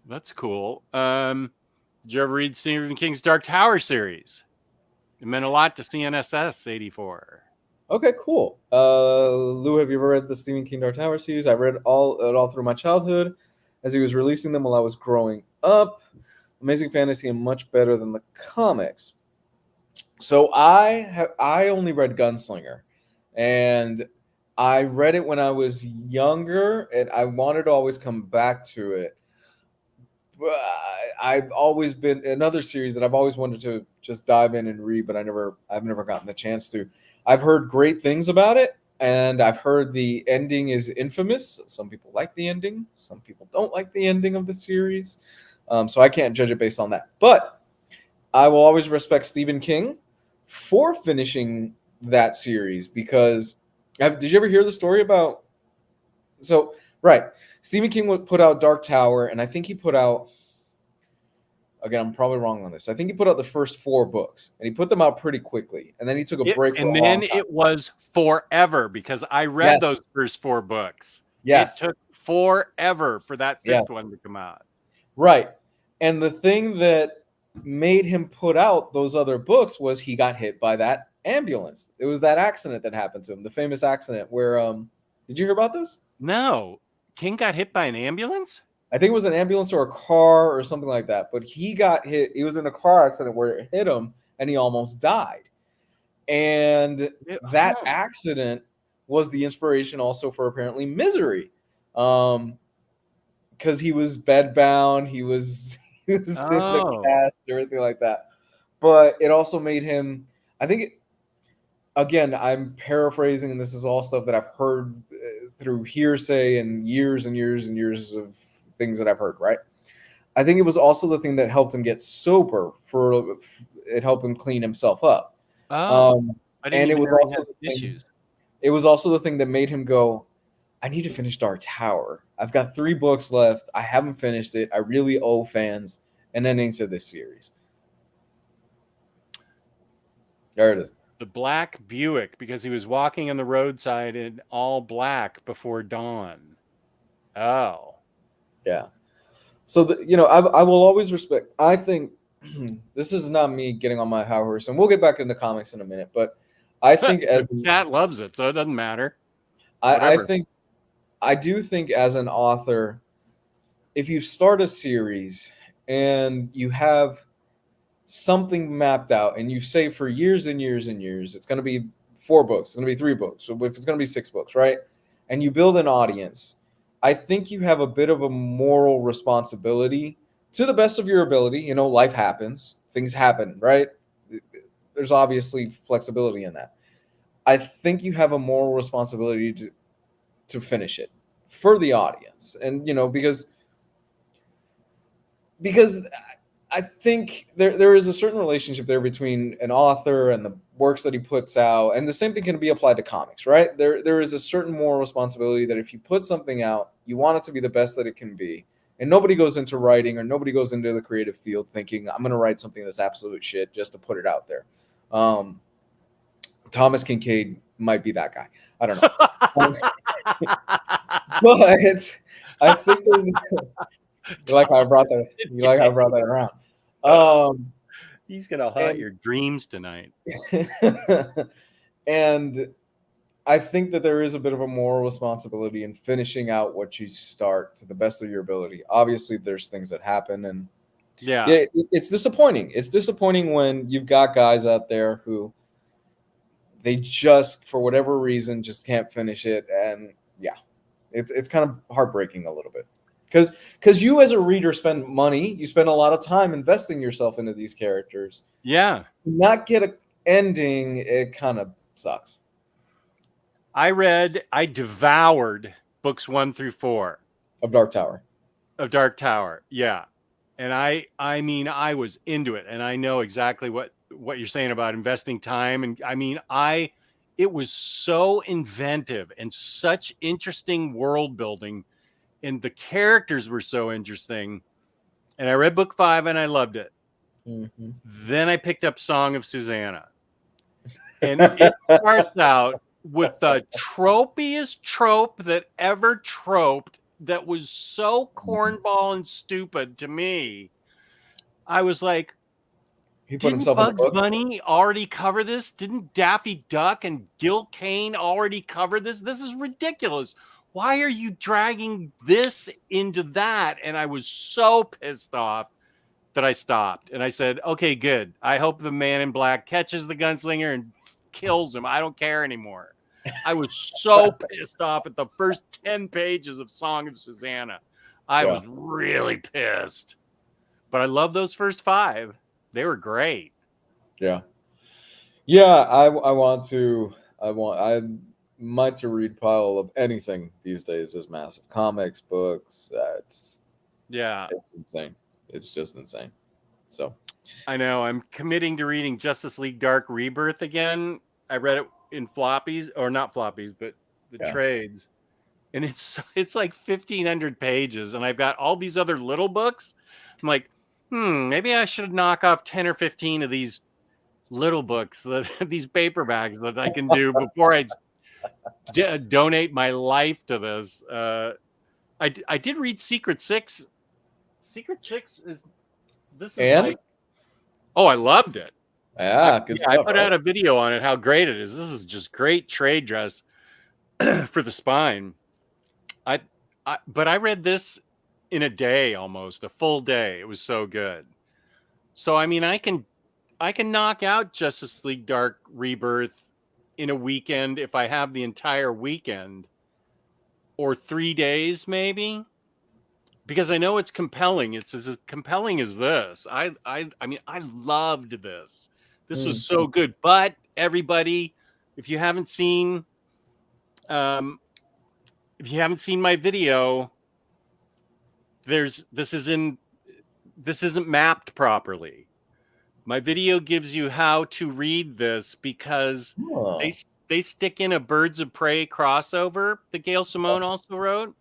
That's cool. Did you ever read Stephen King's Dark Tower series? It meant a lot to CNSS 84. Okay, cool. Lou, have you ever read the Stephen King Dark Tower series? I read all through my childhood as he was releasing them while I was growing up. Amazing fantasy and much better than the comics. So I only read Gunslinger, and I read it when I was younger, and I wanted to always come back to it. But I've always been another series that I've always wanted to just dive in and read, but I've never gotten the chance to. I've heard great things about it, and I've heard the ending is infamous. Some people like the ending, some people don't like the ending of the series. So I can't judge it based on that. But I will always respect Stephen King for finishing that series because did you ever hear the story about? So right, Stephen King would put out Dark Tower, and I think he put out. Again, I'm probably wrong on this. I think he put out the first 4 books, and he put them out pretty quickly, and then he took a break for a long time. And then it was forever because I read those first 4 books. Yes. It took forever for that 5th one to come out. Right. And the thing that made him put out those other books was he got hit by that ambulance. It was that accident that happened to him, the famous accident where did you hear about this? No. King got hit by an ambulance? I think it was an ambulance or a car or something like that. But he got hit. He was in a car accident where it hit him and he almost died. And that accident was the inspiration also for apparently Misery. Because he was bedbound. He was in the cast and everything like that. But it also made him, I think, again, I'm paraphrasing, and this is all stuff that I've heard through hearsay and years and years and years of things that I've heard, right? I think it was also the thing that helped him get sober. It helped him clean himself up. And it was also issues. It was also the thing that made him go, I need to finish Dark Tower. I've got 3 books left. I haven't finished it. I really owe fans an ending to this series. There it is. The black Buick, because he was walking on the roadside in all black before dawn. Oh. Yeah. So, I will always respect. I think this is not me getting on my high horse, and we'll get back into comics in a minute, but I think the chat loves it, so it doesn't matter. I do think as an author, if you start a series and you have something mapped out and you say for years and years and years, it's going to be 4 books, it's going to be 3 books, so if it's going to be 6 books, right? And you build an audience, I think you have a bit of a moral responsibility to the best of your ability. Life happens, things happen, right? There's obviously flexibility in that. I think you have a moral responsibility to finish it for the audience. And, because I think there is a certain relationship there between an author and the works that he puts out. And the same thing can be applied to comics, right? There is a certain moral responsibility that if you put something out, you want it to be the best that it can be. And nobody goes into writing or nobody goes into the creative field thinking, I'm going to write something that's absolute shit just to put it out there. Thomas Kincaid might be that guy. I don't know. But I think there's... You like how I brought that around. He's gonna haunt your dreams tonight. And I think that there is a bit of a moral responsibility in finishing out what you start to the best of your ability. Obviously, there's things that happen, and it's disappointing. It's disappointing when you've got guys out there who they just, for whatever reason, just can't finish it, and it's kind of heartbreaking a little bit. Because you as a reader spend money, you spend a lot of time investing yourself into these characters. Yeah. Not get a ending, it kind of sucks. I devoured books 1 through 4 Of Dark Tower. of Dark Tower. Yeah. And I mean, I was into it, and I know exactly what you're saying about investing time. And I mean, it was so inventive and such interesting world building, and the characters were so interesting. And I read book 5 and I loved it. Mm-hmm. Then I picked up Song of Susanna, and it starts out with the tropiest trope that ever troped, that was so cornball and stupid to me. I was like, He put didn't himself in the Bugs book. Bunny already cover this? Didn't Daffy Duck and Gil Kane already cover this? This is ridiculous. Why are you dragging this into that? And I was so pissed off that I stopped. And I said, okay, good. I hope the man in black catches the gunslinger and kills him. I don't care anymore. I was so pissed off at the first 10 pages of Song of Susanna. I was really pissed. But I love those first 5. They were great. Yeah. Yeah, my to read pile of anything these days is massive. Comics, books, it's insane. It's just insane. So I know I'm committing to reading Justice League Dark Rebirth again. I read it in floppies, or not floppies, but the trades. And it's like 1,500 pages, and I've got all these other little books. I'm like, maybe I should knock off 10 or 15 of these little books, these paperbacks that I can do before I donate my life to this. I did read Secret Six. Secret Six is like, oh, I loved it. Yeah, good stuff. I put out a video on it, how great it is. This is just great trade dress for the spine. But I read this in a day, almost a full day. It was so good. So I mean, I can knock out Justice League Dark Rebirth in a weekend if I have the entire weekend, or 3 days maybe, because I know it's compelling. It's as compelling as this. I mean, I loved this. This was so good. But everybody, if you haven't seen my video, this isn't mapped properly. My video gives you how to read this because they stick in a Birds of Prey crossover that Gail Simone also wrote,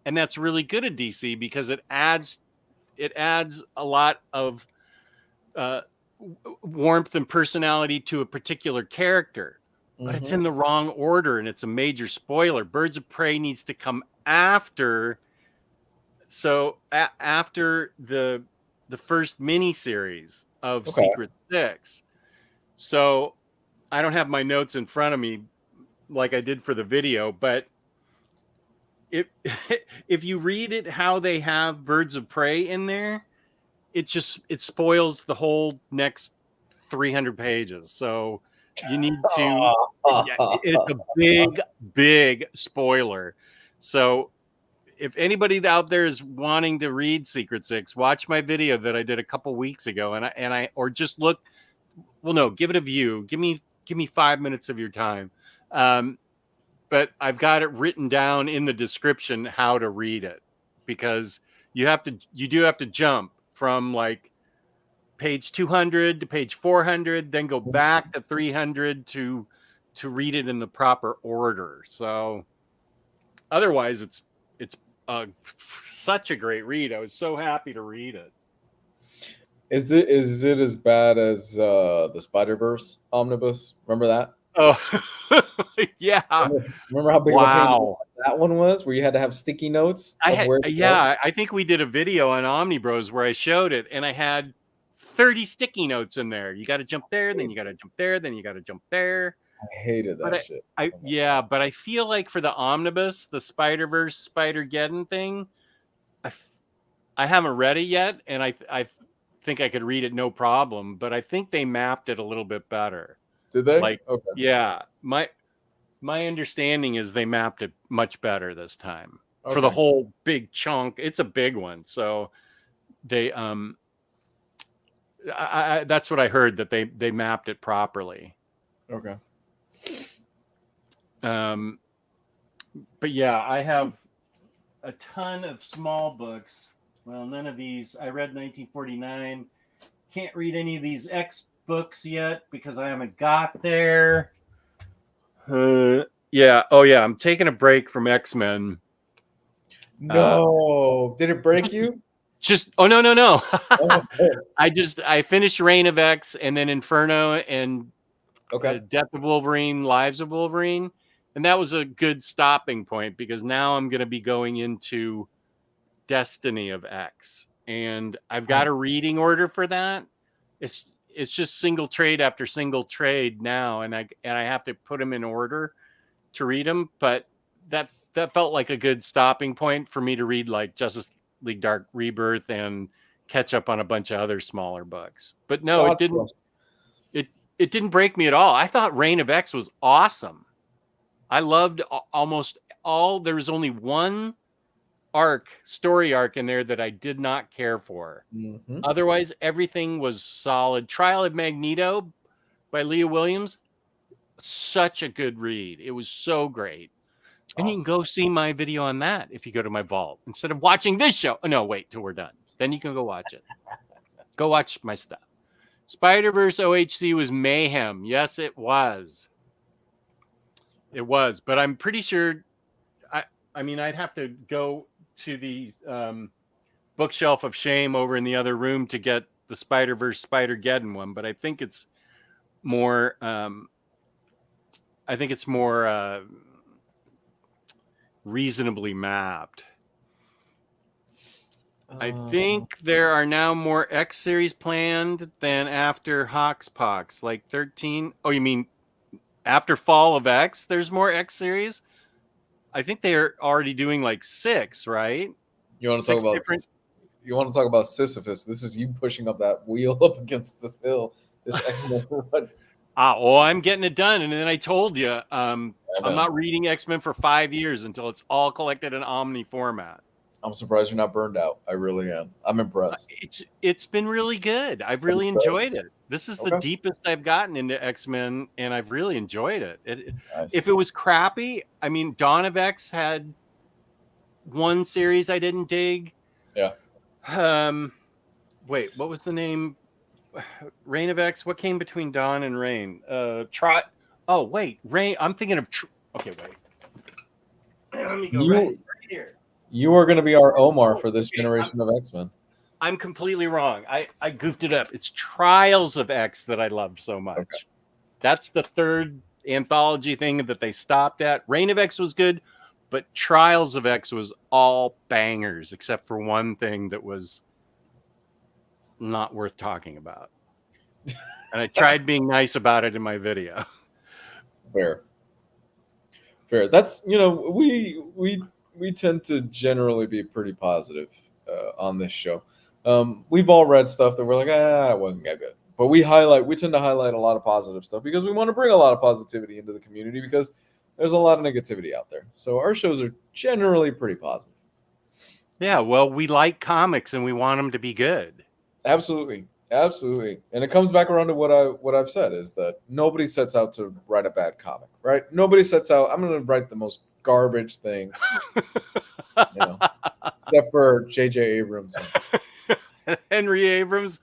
and that's really good at DC because it adds a lot of warmth and personality to a particular character, but it's in the wrong order, and it's a major spoiler. Birds of Prey needs to come after. So after the first mini-series of Secret Six. So I don't have my notes in front of me like I did for the video, but if you read it how they have Birds of Prey in there, it spoils the whole next 300 pages. So you need to it's a big spoiler. So if anybody out there is wanting to read Secret Six, watch my video that I did a couple weeks ago, or just look. Well, no, give it a view. Give me 5 minutes of your time. But I've got it written down in the description how to read it, because you do have to jump from like page 200 to page 400, then go back to 300 to read it in the proper order. So otherwise, it's such a great read. I was so happy to read it. Is it as bad as the Spider-Verse Omnibus? Remember that? Oh, yeah. Remember how big of a pain that one was, where you had to have sticky notes? I think we did a video on OmniBros where I showed it, and I had 30 sticky notes in there. You got to jump there, then you got to jump there, then you got to jump there. I hated that shit. But I feel like for the Omnibus, the Spider-Verse Spider-Geddon thing, I haven't read it yet, and I think I could read it no problem, but I think they mapped it a little bit better. Did they? Yeah. My understanding is they mapped it much better this time. for the whole big chunk. It's a big one. So they that's what I heard, that they mapped it properly. Okay. But yeah, I have a ton of small books. Well, none of these. I read 1949. Can't read any of these X books yet because I haven't got there. Yeah. Oh yeah. I'm taking a break from X-Men. No. Did it break you? Oh no. Oh, I finished Reign of X and then Inferno and Death of Wolverine, Lives of Wolverine. And that was a good stopping point because now I'm going to be going into Destiny of X. And I've got a reading order for that. It's just single trade after single trade now, and I have to put them in order to read them. But that felt like a good stopping point for me to read like Justice League Dark Rebirth and catch up on a bunch of other smaller books. But no, it didn't. It didn't break me at all. I thought Reign of X was awesome. I loved almost all. There was only one story arc in there that I did not care for. Mm-hmm. Otherwise, everything was solid. Trial of Magneto by Leah Williams, such a good read. It was so great. And you can go see my video on that if you go to my vault instead of watching this show. Oh, no, wait till we're done. Then you can go watch it. Go watch my stuff. Spider-Verse OHC was mayhem. Yes, it was. It was, but I'm pretty sure. I mean, I'd have to go to the bookshelf of shame over in the other room to get the Spider-Verse Spider-Geddon one, but I think it's more. Reasonably mapped. I think there are now more X series planned than after Hoxpox, like 13. Oh, you mean after Fall of X? There's more X series. I think they are already doing like 6, right? You want to talk about? You want to talk about Sisyphus? This is you pushing up that wheel up against this hill. This X-Men run. I'm getting it done, and then I told you, I'm not reading X-Men for 5 years until it's all collected in Omni format. I'm surprised you're not burned out. I really am. I'm impressed. It's been really good. I've really enjoyed it. This is the deepest I've gotten into X-Men, and I've really enjoyed it. Nice. If it was crappy, I mean, Dawn of X had one series I didn't dig. Yeah. Wait, what was the name? Reign of X. What came between Dawn and Reign? Oh, wait, Reign. I'm thinking of. Okay, wait. Let me go right here. You are going to be our Omar for this generation of X-Men. I'm completely wrong. I goofed it up. It's Trials of X that I loved so much. Okay. That's the third anthology thing that they stopped at. Reign of X was good, but Trials of X was all bangers except for one thing that was not worth talking about. And I tried being nice about it in my video. Fair. That's, we tend to generally be pretty positive on this show. We've all read stuff that we're like, it wasn't that good. But we tend to highlight a lot of positive stuff because we want to bring a lot of positivity into the community because there's a lot of negativity out there. So our shows are generally pretty positive. Yeah, well, we like comics and we want them to be good. Absolutely. And it comes back around to what I've said is that nobody sets out to write a bad comic, right? Nobody sets out, I'm going to write the most garbage thing, except for J.J. Abrams. Henry Abrams.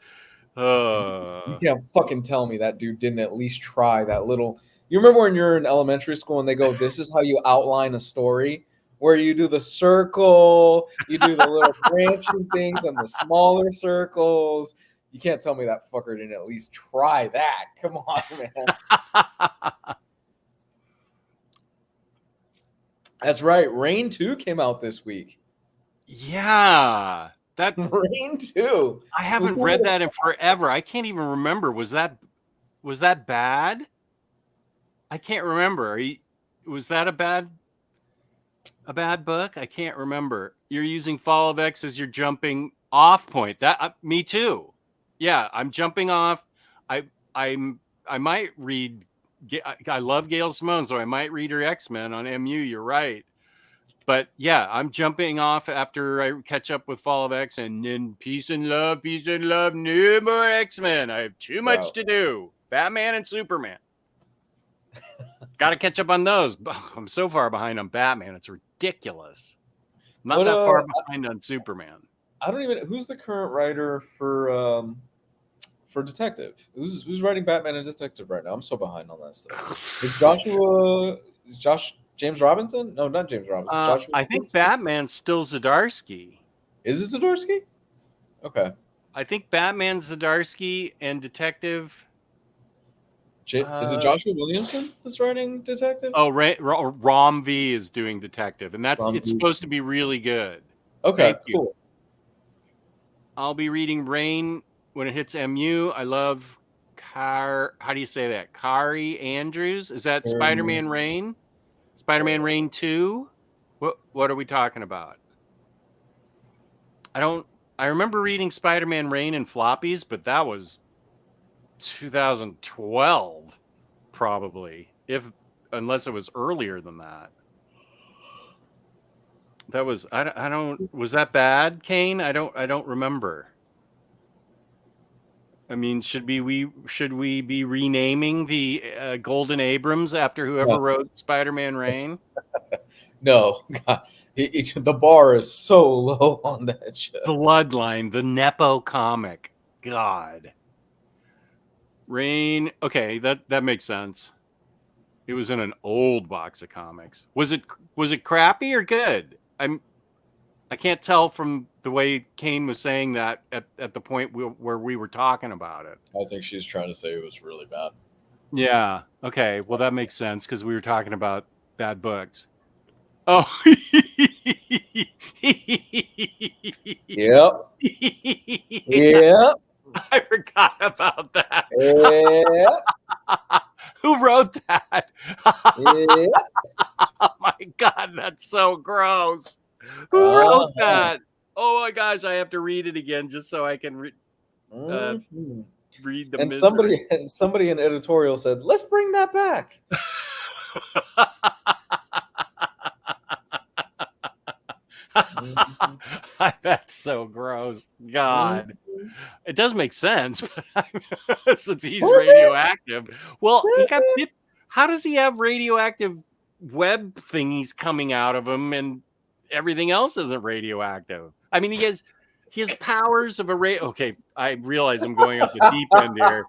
You can't fucking tell me that dude didn't at least try that little. You remember when you're in elementary school and they go, this is how you outline a story, where you do the circle, you do the little branching things and the smaller circles. You can't tell me that fucker didn't at least try that. Come on, man. That's right. Reign 2 came out this week. Yeah. That Reign 2. I haven't read that in forever. I can't even remember. Was that bad? I can't remember. Was that a bad book? I can't remember. You're using Fall of X as your jumping off point. That me too. Yeah, I'm jumping off. I might read. I love Gail Simone, so I might read her X-Men on MU. You're right. But yeah, I'm jumping off after I catch up with Fall of X, and then peace and love, no more X-Men. I have too much to do. Batman and Superman. Got to catch up on those. I'm so far behind on Batman. It's ridiculous. Not that far behind on Superman. I don't even. Who's the current writer for Detective? Who's writing Batman and Detective right now? I'm so behind on that stuff. Is James Robinson? No, not James Robinson. Joshua. I think Batman's still Zdarsky. Is it Zdarsky? Okay. I think Batman's Zdarsky and Detective. Is it Joshua Williamson that's writing Detective? Oh, Rom V is doing Detective, and it's supposed to be really good. Okay, cool. I'll be reading Rain when it hits MU. I love how do you say that? Kari Andrews. Is that Spider-Man Rain? Spider-Man Rain 2? What are we talking about? I remember reading Spider-Man Rain in floppies, but that was 2012 probably, unless it was earlier than that. That was was that bad, Kane? I don't remember. I mean, should we be renaming the Golden Abrams after whoever wrote Spider-Man Rain? No, God. The bar is so low on that shit. Bloodline, the Nepo comic. God. Rain. Okay, that makes sense. It was in an old box of comics. Was it crappy or good? I can't tell from the way Kane was saying that at the point where we were talking about it. I think she's trying to say it was really bad. Yeah. Okay. Well, that makes sense because we were talking about bad books. Oh. Yep. Yep. I forgot about that. Yep. Who wrote that? Yep. Oh my God, that's so gross. Who wrote that? Oh my gosh, I have to read it again just so I can read the and misery. somebody in editorial said, "Let's bring that back." That's so gross. God, it does make sense, but since he's radioactive, well, he got. How does he have radioactive web thingies coming out of him, and everything else isn't radioactive? I mean, he has powers of a Okay, I realize I'm going up the deep end here,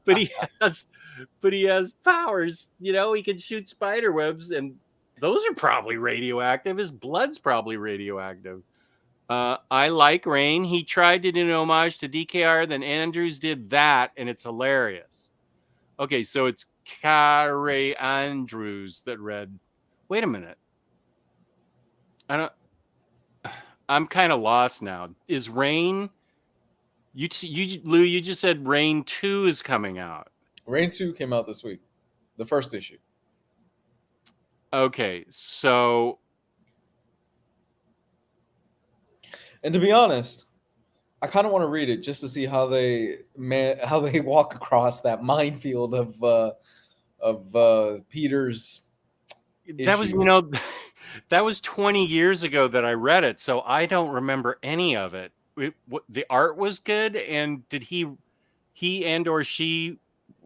but he has powers. You know, he can shoot spider webs, and those are probably radioactive. His blood's probably radioactive. I like Rain. He tried to do an homage to DKR, then Andrews did that, and it's hilarious. Okay, so it's Kari Andrews that read. Wait a minute. I'm kind of lost now. Is Rain? Lou, you just said Rain 2 is coming out. Rain 2 came out this week, the first issue. Okay, so. And to be honest, I kind of want to read it just to see how they walk across that minefield of Peter's. That was, that was 20 years ago that I read it, so I don't remember any of it. The art was good, and did he and or she,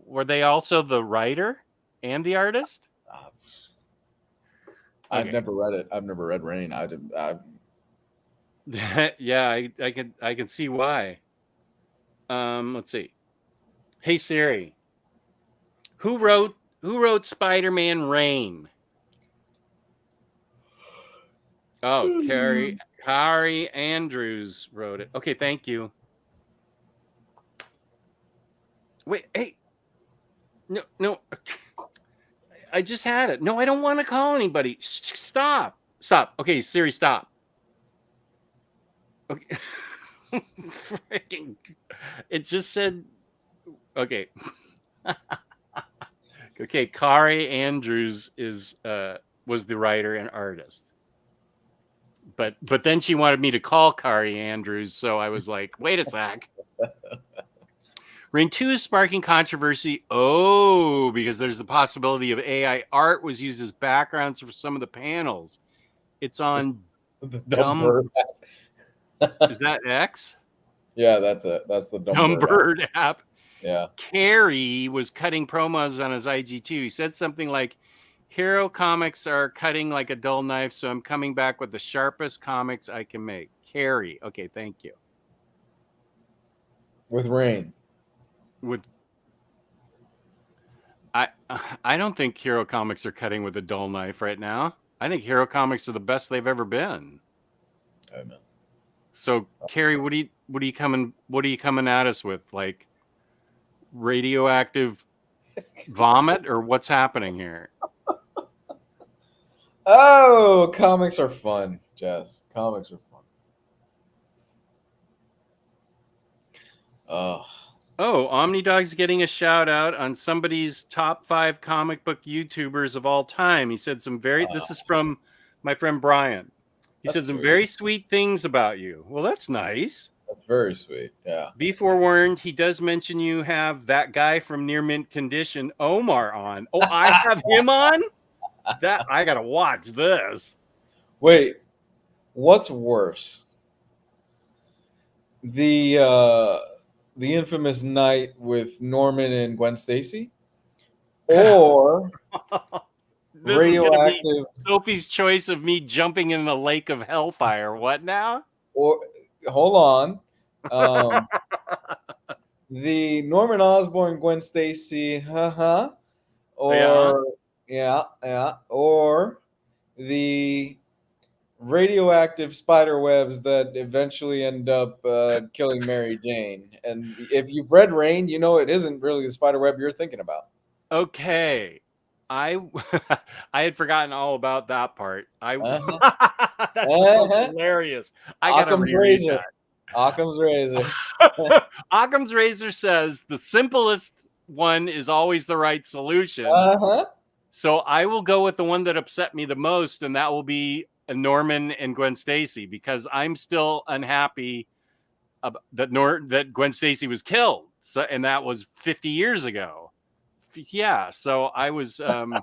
were they also the writer and the artist? I've never read it. I've never read Rain. Yeah, I can see why. Let's see. Hey Siri, who wrote Spider-Man Rain? Oh, Kari Andrews wrote it. Okay, thank you. Wait, hey. No. I just had it. No, I don't want to call anybody. Stop. Okay, Siri, stop. Okay. Freaking. It just said. Okay. Okay, Kari Andrews was the writer and artist. But then she wanted me to call Kari Andrews, so I was like, wait a sec. Reign 2 is sparking controversy. Oh, because there's the possibility of AI art was used as backgrounds for some of the panels. It's on The dumb bird. Is that X? Yeah, that's it. That's the Dumb bird app. Yeah. Carey was cutting promos on his IG2. He said something like, Hero comics are cutting like a dull knife, so I'm coming back with the sharpest comics I can make. Carey. Okay, thank you. With Reign. I don't think Hero Comics are cutting with a dull knife right now. I think Hero Comics are the best they've ever been. I know. So, Carrie, what are you coming at us with? Like radioactive vomit, or what's happening here? Oh, comics are fun, Jess. Comics are fun. Oh, OmniDog's getting a shout out on somebody's top 5 comic book YouTubers of all time. He said this is from my friend Brian. He said some very sweet things about you. Well, that's nice. That's very sweet. Yeah. Be forewarned, he does mention you have that guy from Near Mint Condition, Omar, on. Oh, I have him on? That I gotta watch this. Wait, what's worse? The infamous night with Norman and Gwen Stacy, or This radioactive is gonna be Sophie's choice of me jumping in the lake of hellfire. What now? Or hold on, the Norman Osborn, Gwen Stacy, or or the radioactive spider webs that eventually end up killing Mary Jane. And if you've read Reign, you know it isn't really the spider web you're thinking about. Okay. I had forgotten all about that part. That's hilarious. I gotta reread that. Occam's razor. Occam's razor says the simplest one is always the right solution. So I will go with the one that upset me the most, and that will be Norman and Gwen Stacy, because I'm still unhappy that Gwen Stacy was killed. So, and that was 50 years ago. Yeah, so I was. You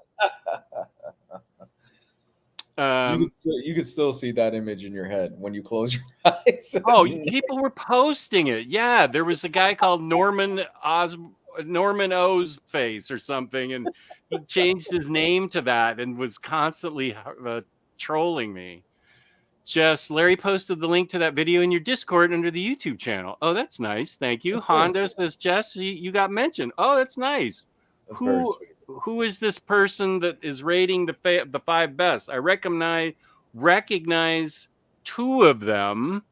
could still see that image in your head when you close your eyes. Oh, people were posting it. Yeah, there was a guy called Norman O's face or something, and he changed his name to that and was constantly trolling me. Jess, Larry posted the link to that video in your Discord under the YouTube channel. Oh, that's nice. Thank you. Hondo says, Jess, you got mentioned. Oh, that's nice. That's very sweet. Who is this person that is rating the 5 best? I recognize 2 of them,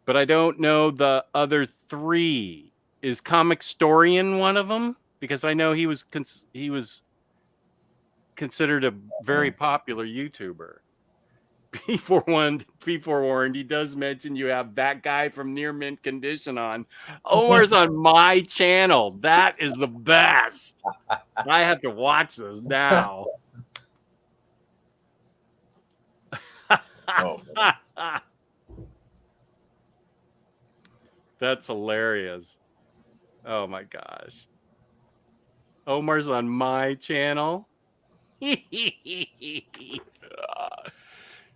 but I don't know the other 3. Is Comic Storian one of them? Because I know he was considered a very popular YouTuber. Be forewarned, he does mention you have that guy from Near Mint Condition on. Omar's on my channel. That is the best. I have to watch this now. That's hilarious. Oh my gosh. Omar's on my channel.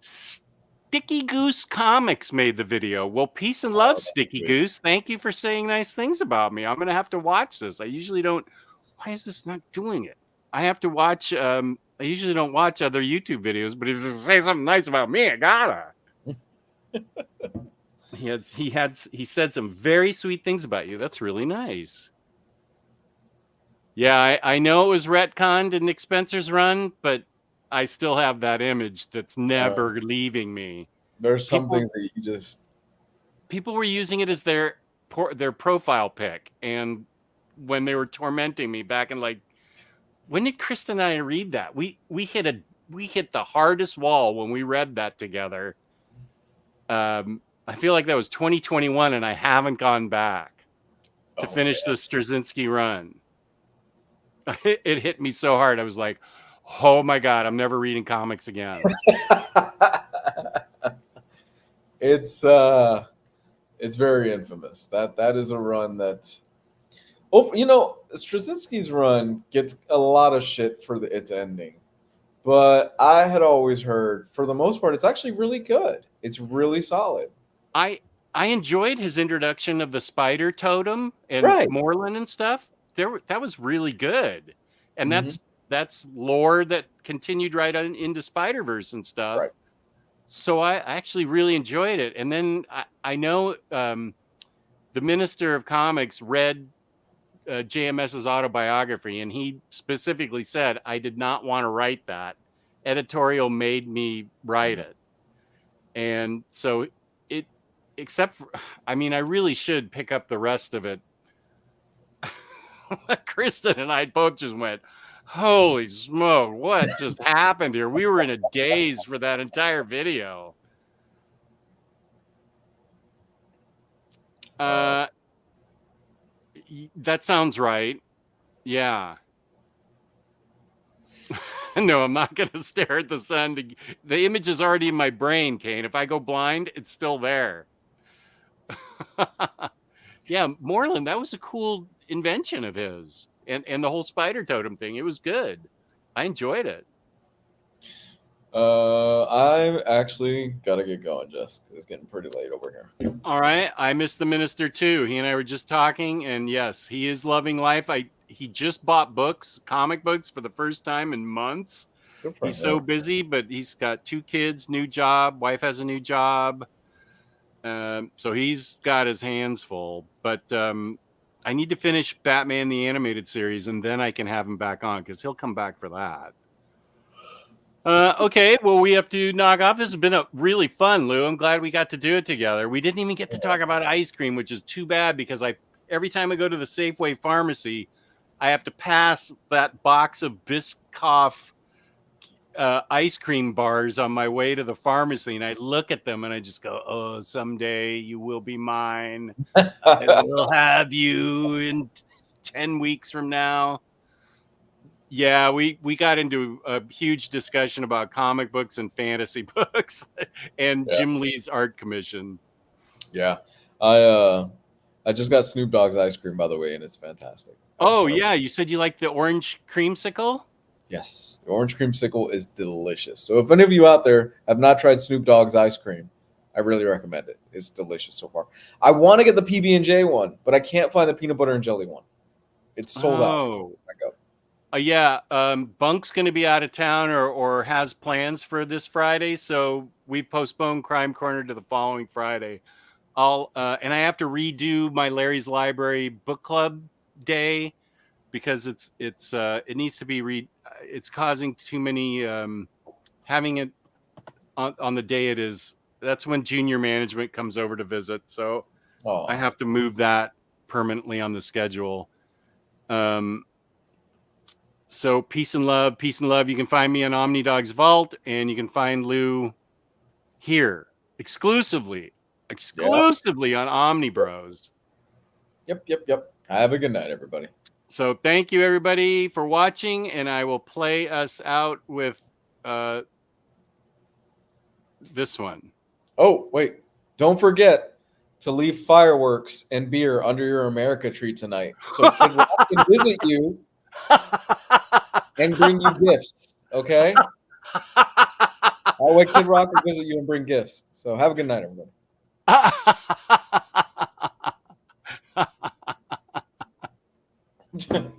Sticky Goose Comics made the video. Well, peace and love, Sticky Goose. Thank you for saying nice things about me. I'm going to have to watch this. I usually don't. Why is this not doing it? I have to watch. I usually don't watch other YouTube videos, but if you say something nice about me, I gotta. He said some very sweet things about you. That's really nice. Yeah, I know it was retconned in Nick Spencer's run, but I still have that image that's never leaving me. There's some things that you just... People were using it as their profile pic, and when they were tormenting me back in, like, when did Kristen and I read that? We hit the hardest wall when we read that together. I feel like that was 2021, and I haven't gone back to finish the Straczynski run. It hit me so hard. I was like, oh my God, I'm never reading comics again. It's It's very infamous. That is a run that, oh, you know, Straczynski's run gets a lot of shit for its ending, but I had always heard, for the most part, it's actually really good. It's really solid. I enjoyed his introduction of the spider totem and Right. Moreland and stuff. That was really good, and Mhm. that's lore that continued right on into Spider-Verse and stuff. Right. So I actually really enjoyed it. And then I know the Minister of Comics read JMS's autobiography, and he specifically said, "I did not want to write that. Editorial made me write it." And so it, except for, I mean, I really should pick up the rest of it. Kristen and I both just went, "Holy smoke, what just happened here?" We were in a daze for that entire video. That sounds right. Yeah. No, I'm not going to stare at the sun. The image is already in my brain, Kane. If I go blind, it's still there. Yeah, Moreland, that was a cool invention of his. And the whole spider totem thing, it was good. I enjoyed it. I actually gotta get going, Jess. It's getting pretty late over here. All right. I miss the minister too. He and I were just talking, and yes, he is loving life. He just bought books, comic books, for the first time in months. Good for He's him. so busy, but he's got 2 kids, new job, wife has a new job. So he's got his hands full. But I need to finish Batman the Animated Series, and then I can have him back on, because he'll come back for that. Okay, well, we have to knock off. This has been a really fun, Lou. I'm glad we got to do it together. We didn't even get to talk about ice cream, which is too bad, because every time I go to the Safeway pharmacy, I have to pass that box of Biscoff ice cream bars on my way to the pharmacy, and I look at them and I just go, "Oh, someday you will be mine, and we'll have you in 10 weeks from now." Yeah, we got into a huge discussion about comic books and fantasy books and Jim Lee's art commission. Yeah. I just got Snoop Dogg's ice cream, by the way, and it's fantastic. Oh, yeah. You said you like the orange creamsicle? Yes. The orange creamsicle is delicious. So if any of you out there have not tried Snoop Dogg's ice cream, I really recommend it. It's delicious so far. I want to get the PB&J one, but I can't find the peanut butter and jelly one. It's sold out. I go. Yeah, Bunk's going to be out of town or has plans for this Friday, so we postponed Crime Corner to the following Friday. And I have to redo my Larry's Library book club day, because it needs to be it's causing too many having it on the day it is. That's when junior management comes over to visit, so I have to move that permanently on the schedule. So peace and love. You can find me on OmniDog's Vault, and you can find Lou here exclusively on OmniBros. Yep. Have a good night, everybody. So thank you, everybody, for watching, and I will play us out with this one. Oh, wait. Don't forget to leave fireworks and beer under your America tree tonight, so Kid Rock can visit you and bring you gifts, okay? I'll let Kid Rock visit you and bring gifts. So have a good night, everybody.